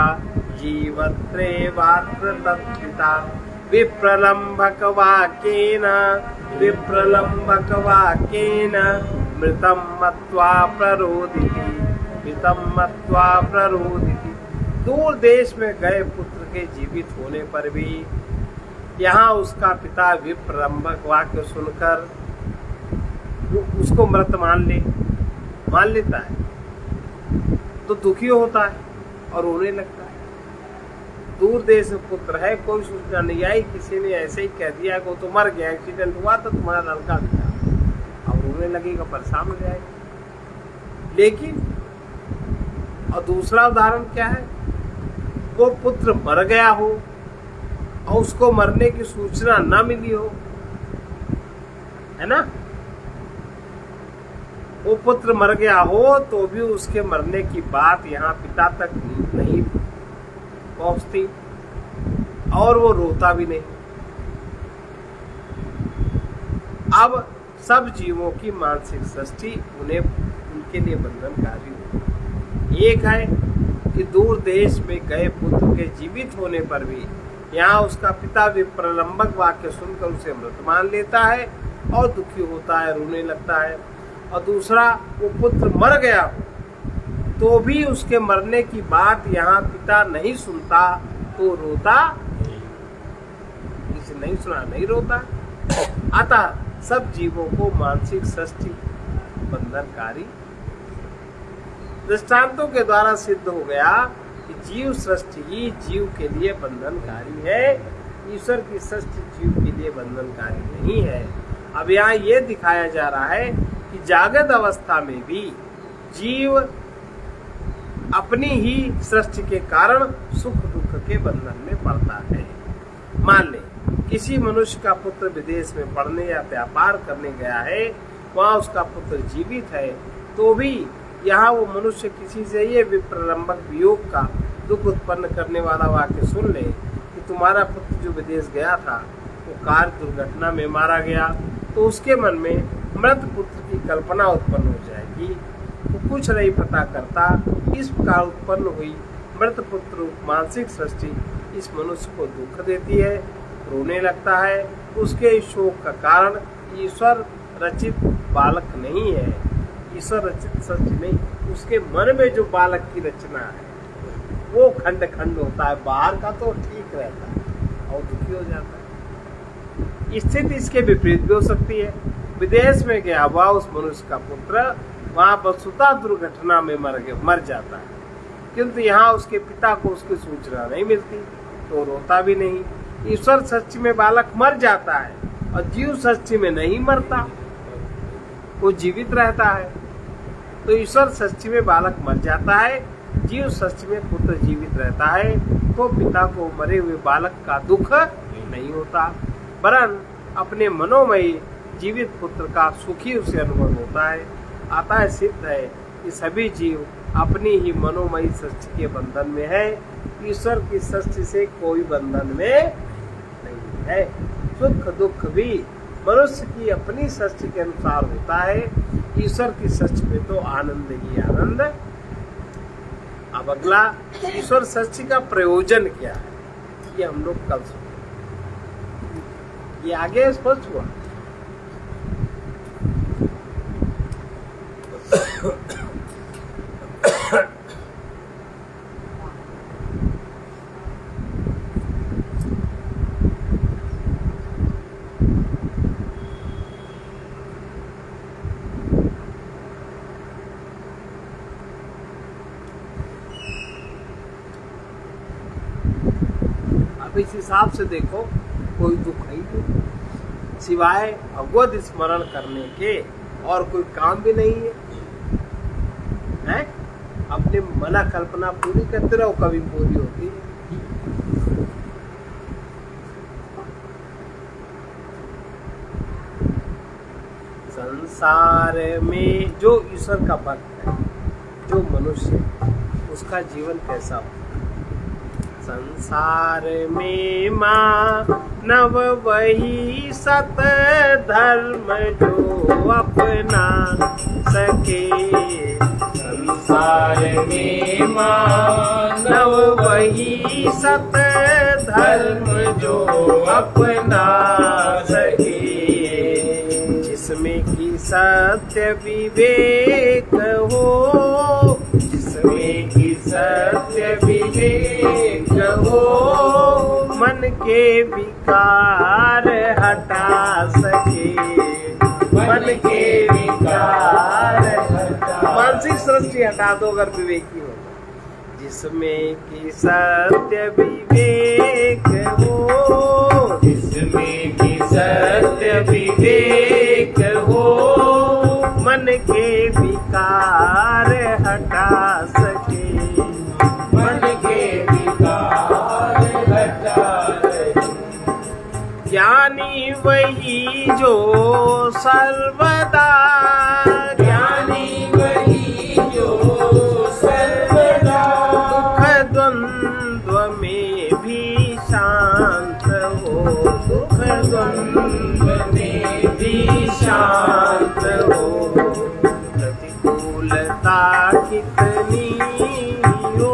जीवत्रेवात्र तत्पिता विप्रलम्भकवाक्येन मृतं मत्वा प्ररोदिति। दूर देश में गए पुत्र के जीवित होने पर भी यहाँ उसका पिता विप्रलम्भक वाक्य सुनकर उसको मृत मान लेता है तो दुखी होता है और रोने लगता है। दूर देश में पुत्र है, कोई सूचना नहीं आई, किसी ने ऐसे ही कह दिया कि वो तो मर गया, एक्सीडेंट हुआ तो तुम्हारा लड़का भी था, अब रोने लगेगा, परेशान हो जाएगा। लेकिन और दूसरा उदाहरण क्या है, वो पुत्र मर गया हो और उसको मरने की सूचना न मिली हो, है ना, वो पुत्र मर गया हो तो भी उसके मरने की बात यहाँ पिता तक नहीं पहुंचती और वो रोता भी नहीं। अब सब जीवों की मानसिक सृष्टि उनके लिए बंधनकारी होती। एक है कि दूर देश में गए पुत्र के जीवित होने पर भी यहाँ उसका पिता भी प्रलंबक वाक्य सुनकर उसे मृत मान लेता है और दुखी होता है, रोने लगता है। और दूसरा, वो पुत्र मर गया तो भी उसके मरने की बात यहाँ पिता नहीं सुनता तो रोता नहीं सुना नहीं रोता। अतः सब जीवों को मानसिक सृष्टि बंधनकारी। दृष्टांतों के द्वारा सिद्ध हो गया कि जीव सृष्टि ही जीव के लिए बंधनकारी है, ईश्वर की सृष्टि जीव के लिए बंधनकारी नहीं है। अब यहाँ ये दिखाया जा रहा है कि जागृत अवस्था में भी जीव अपनी ही सृष्टि के कारण सुख दुख के बंधन में पड़ता है। मान ले किसी मनुष्य का पुत्र विदेश में पढ़ने या व्यापार करने गया है, वहाँ उसका पुत्र जीवित है, तो भी यहाँ वो मनुष्य किसी से ये विप्रलंबक वियोग का दुख उत्पन्न करने वाला वाक्य सुन ले कि तुम्हारा पुत्र जो विदेश गया था वो कार दुर्घटना में मारा गया, तो उसके मन में मृत पुत्र की कल्पना उत्पन्न हो जाएगी। वो कुछ नहीं पता करता, इस प्रकार उत्पन्न हुई मृत पुत्र मानसिक सृष्टि इस मनुष्य को दुख देती है, रोने लगता है। उसके शोक का कारण ईश्वर रचित बालक नहीं है, ईश्वर रचित सृष्टि नहीं, उसके मन में जो बालक की रचना है वो खंड खंड होता है, बाहर का तो ठीक रहता है और दुखी हो जाता है। स्थिति इसके विपरीत भी हो सकती है। विदेश में गया हुआ उस मनुष्य का पुत्र वहाँ वस्तुतः दुर्घटना में मर जाता है, किंतु यहाँ उसके पिता को उसकी सूचना नहीं मिलती तो रोता भी नहीं। ईश्वर सृष्टि में बालक मर जाता है और जीव सृष्टि में नहीं मरता, वो जीवित रहता है। तो ईश्वर सृष्टि में बालक मर जाता है, जीव सृष्टि में पुत्र जीवित रहता है, तो पिता को मरे हुए बालक का दुख नहीं होता, वरन अपने मनोमयी जीवित पुत्र का सुखी उसे अनुभव होता है। अतः सिद्ध है कि सभी जीव अपनी ही मनोमयी सृष्टि के बंधन में है, ईश्वर की सृष्टि से कोई बंधन में नहीं है। सुख दुख भी मनुष्य की अपनी सृष्टि के अनुसार होता है, ईश्वर की सृष्टि में तो आनंद ही आनंद। अब अगला, ईश्वर सृष्टि का प्रयोजन क्या है, ये हम लोग कल सुनेंगे। ये आगे स्पष्ट हुआ। अब इस हिसाब से देखो, कोई दुख नहीं है सिवाय भगवत स्मरण करने के, और कोई काम भी नहीं है। अपने मना कल्पना पूरी करते रहो, कभी पूरी होती है। संसार में जो ईश्वर का भक्त है, जो मनुष्य, उसका जीवन कैसा हो? संसार में मानव वही सत धर्म जो अपना सके। संसार में मानव वही सत धर्म जो अपना सके। जिसमें कि सत्य विवेक हो, जिसमें कि सत्य विवेक हो, मन के विकार हटा सके। मन के विकार हटा, मानसिक सृष्टि हटा दो अगर विवेकी हो। जिसमें कि सत्य विवेक हो, जिसमें कि सत्य विवेक हो, मन के विकार हटा सके। मन के विकार हटा सके। ज्ञानी वही जो सर्वदा, ज्ञानी वही जो सर्वदा, दुख द्वंद्व में भी शांत हो। दुख द्वंद्व में भी शांत हो। प्रतिकूलता कितनी हो,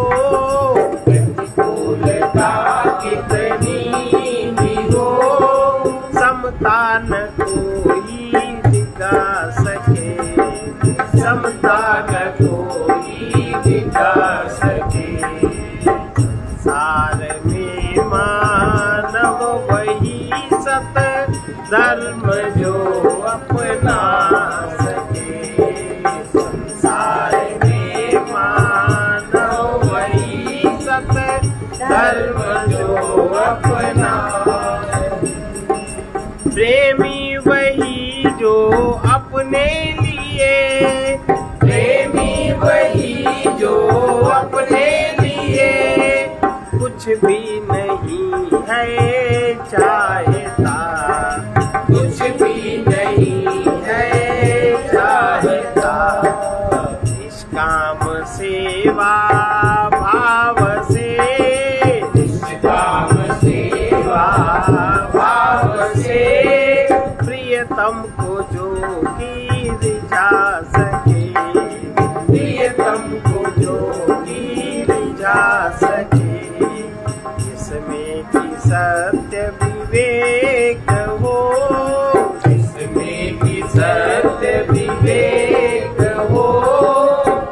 प्रतिकूलता कितनी हो, समता न कोई दिखा सके। समता न कोई दिखा सके। संसार में मानव वही सत धर्म जो अपना सके। संसार में मानव वही सत धर्म जो अपना। प्रेमी वही जो अपने लिए, प्रेमी वही जो अपने लिए, कुछ भी नहीं है चाहता। कुछ भी नहीं है चाहता। निष्काम सेवा भाव से, निष्काम सेवा भाव से, प्रियतम को जो कीर जा सके। प्रियतम को जो कीर जा सके। जिसमें कि सत्य विवेक हो, जिसमें कि सत्य विवेक हो,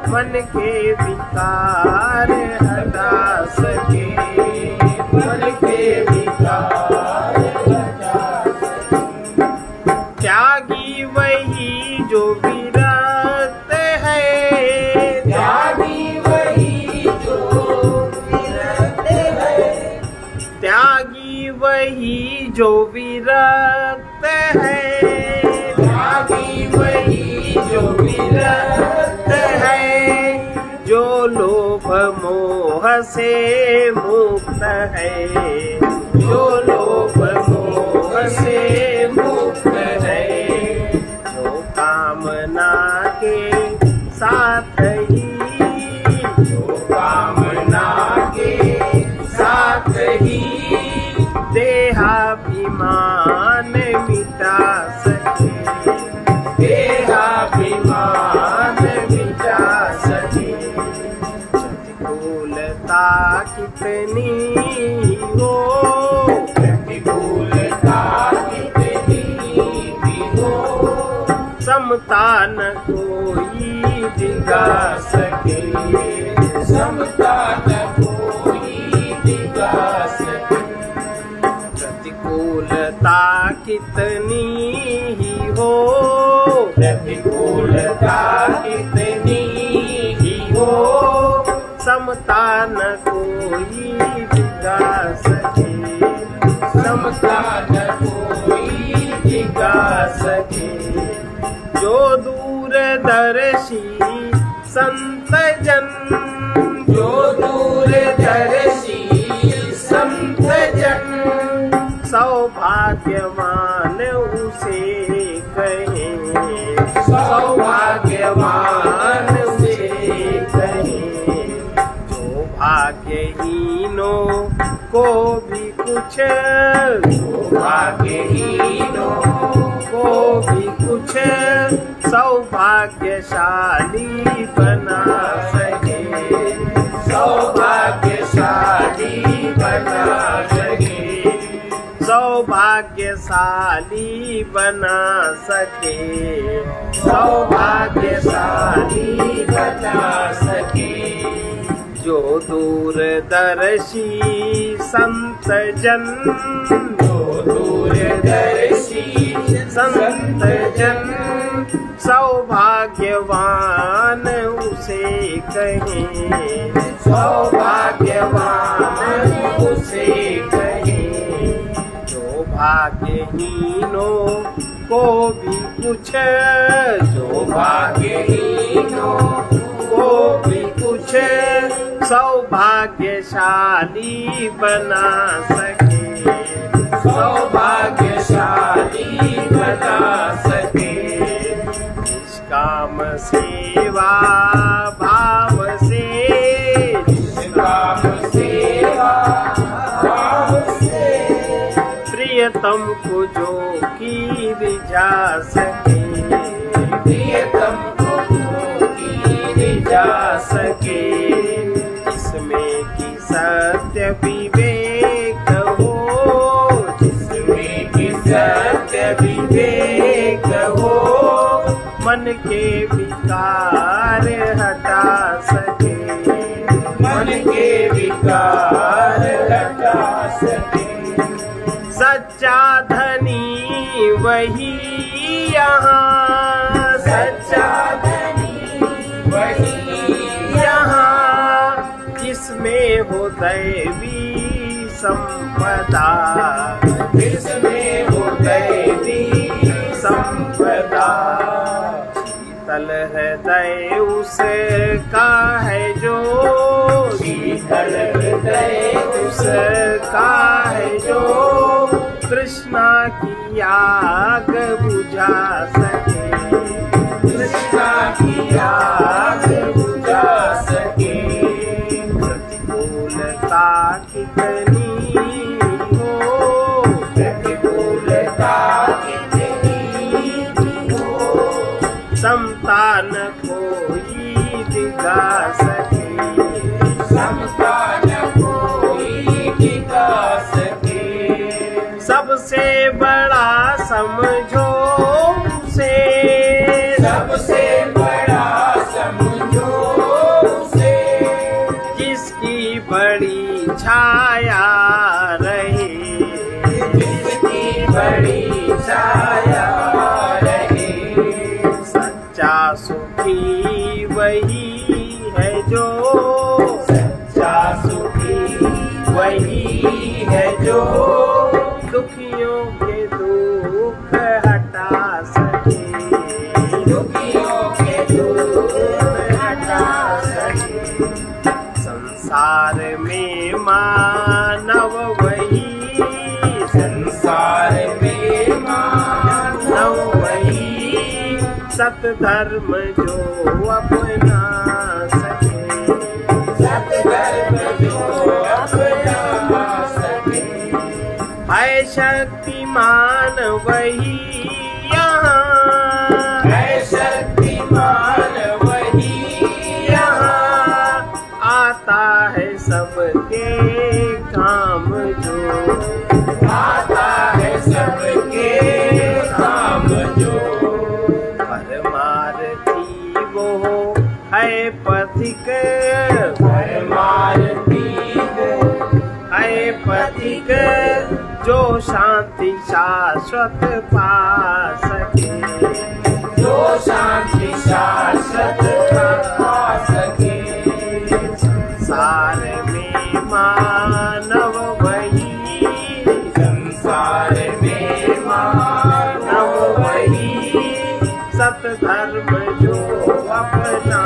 मन के विकार हटा सके। मन के विकार हटा सके। त्यागी वही जो विरक्त है, त्यागी वही जो विरक्त है, त्यागी वही जो विरक्त है, त्यागी वही जो विरक्त है, जो लोभ मोह से मुक्त है। जो लोभ मोह से मुक्त है, जो कामना के साथ ही, जो कामना के साथ ही, देहाभिमान मिटा सके। देहाभिमान मिटा सके। प्रतिकूलता कितनी हो, प्रतिकूलता कितनी भी हो, समता न कोई दिखा सके। समता न कोई दिखा सके। प्रतिकूलता कितनी ही हो, प्रतिकूलता कितनी ही हो, समता न कोई दिखा सके। समता न कोई दिखा सके। जो दूरदर्शी संत जन, जो दूरदर्शी संत जन, सौभाग्यवान उसे कहें। सौभाग्यवान उसे कहें। जो भाग्यहीन सौभाग्यहीनों को भी कुछ, सौभाग्यहीनों को भी कुछ सौभाग्यशाली बना सके, सौभाग्यशाली बना सके, सौभाग्यशाली बना सके, सौभाग्यशाली बना सके। जो दूरदर्शी संत जन, जो दूरदर्शी संत जन सौभाग्यवान उसे कहें, सौभाग्यवान उसे कहें। जो भाग्यहीनों को भी कुछ, जो भाग्यहीनों को भी कुछ सौभाग्यशाली बना सके, सौभाग्यशाली बना सके। निष्काम सेवा भाव से, निष्काम सेवा भाव से प्रियतम को जो की रिझा सके, प्रियतम को जा सके। जिसमें की सत्य विवेक हो, जिसमें की सत्य विवेक हो, मन के विकार हटा सके, मन के विकार हटा सके। सच्चा धनी वही यहाँ, सच्चा धनी वही यहाँ जिसमें हो दैवी संपदा, जिसमें हो दैवी संपदा। शीतल हृदय उसका है जो, शीतल हृदय उसका है जो कृष्णा की आग बुझा सके, कृष्णा की आग बुझा सके। प्रतिकूलता कितनी हो, प्रतिकूलता कितनी हो, समता न कोई दिखा सके, समता न कोई दिखा सके। सबसे बड़ा समझो उसे, सबसे बड़ा समझो उसे, जिसकी बड़ी छाया रहे, जिसकी बड़ी छाया रहे। सच्चा सुखी वही है जो, सच्चा सुखी वही है जो दुखियों के दुख हटा सके, दुखियों के दुख हटा सके। संसार में मानव वही, संसार में मानव वही सतधर्म जो अपना सके, सतधर्म जो अपना सके। है शक्तिमान वही यहाँ, है शक्तिमान वही यहाँ, आता है सबके काम जो, आता है सबके काम जो। परमार्थी वो है पथिक, परमार्थी है पथिक जो शांति शाश्वत पा सके, जो शांति शाश्वत पा सके। संसार में मानव वही, संसार में मानव वही सतधर्म जो अपना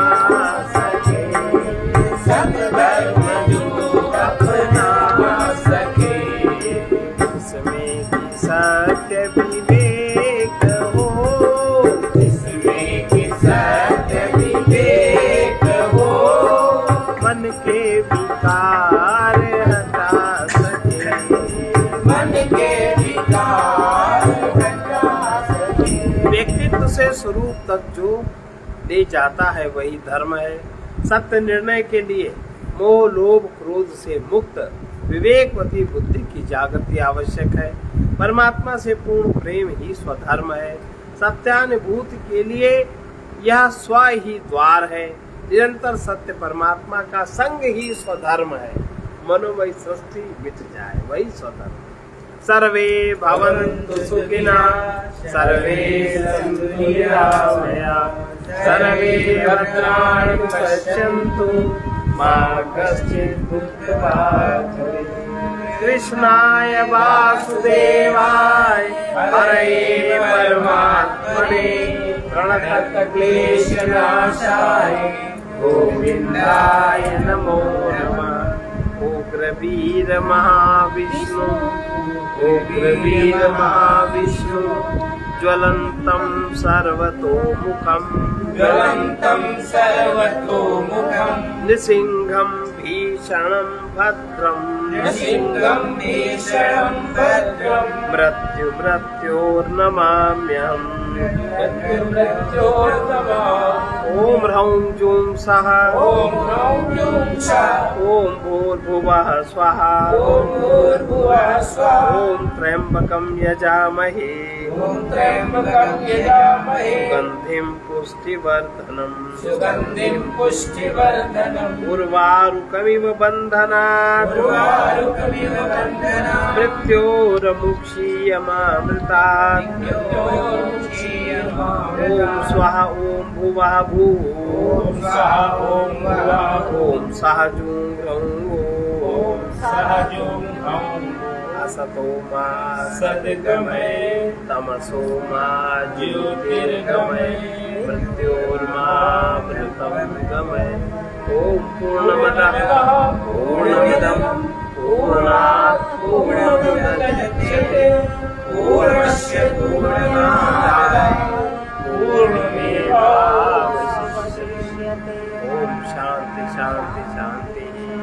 सके, सतधर्म जो अपना सके। इसमें की सत्य विवेक हो, इसमें की सत्य विवेक हो, मन के विकार व्यक्तित्व से स्वरूप तक जो ले जाता है वही धर्म है। सत्य निर्णय के लिए मोह लोभ क्रोध से मुक्त विवेकवती बुद्धि की जागृति आवश्यक है। परमात्मा से पूर्ण प्रेम ही स्वधर्म है। सत्यानुभूति के लिए यह स्व ही द्वार है। निरंतर सत्य परमात्मा का संग ही स्वधर्म है। मनोमय सृष्टि मिट जाए वही स्वधर्म। सर्वे भवन्तु सुखिनः, सर्वे सन्तु निरामयाः, सर्वे भद्राणि पश्यन्तु, मा कश्चित् दुःखभाग् भवेत्। कृष्णाय वासुदेवाय हरये परमात्मने प्रणतक्लेशनाशाय गोविन्दाय नमो नमः। उग्रवीर महाविष्णु, उग्रवीर महाविष्णु, ज्वलन्तं सर्वतोमुखं, ज्वलन्तं सर्वतोमुखं, नृसिंहं भीषणं भद्रं, नृसिंहं भीषणं भद्रं, मृत्युर्नमाम्यहम्। मृत्योर्नमाम्यहम्। ॐ ह्रौं जूं सः, ॐ ह्रौं जूं सः, ॐ भूर्भुवः स्वः, ॐ भूर्भुवः स्वः, ॐ त्र्यम्बकं यजामहे, ॐ त्र्यम्बकं यजामहे, सुगन्धिं पुष्टिवर्धनम्, सुगन्धिं पुष्टिवर्धनम्, उर्वारुकमिव बन्धनात्, उर्वारुकमिव बन्धनात्, मृत्योर्मुक्षीयमामृतात्। ॐ स्वः ॐ भुवः भूः, ॐ स्वः ॐ भुवः भूः, ॐ सः जूं ह्रौं ॐ सः जूं ह्रौं असतो मा सद्गमय, तमसो मा ज्योतिर्गमय, मृत्योर्मामृतं गमय। ॐ पूर्णमदः पूर्णमिदं पूर्णात् पूर्णमुदच्यते पूर्णस्य पूर्णमादाय पूर्णमेवावशिष्यते। ॐ शान्ति शान्ति शान्ति।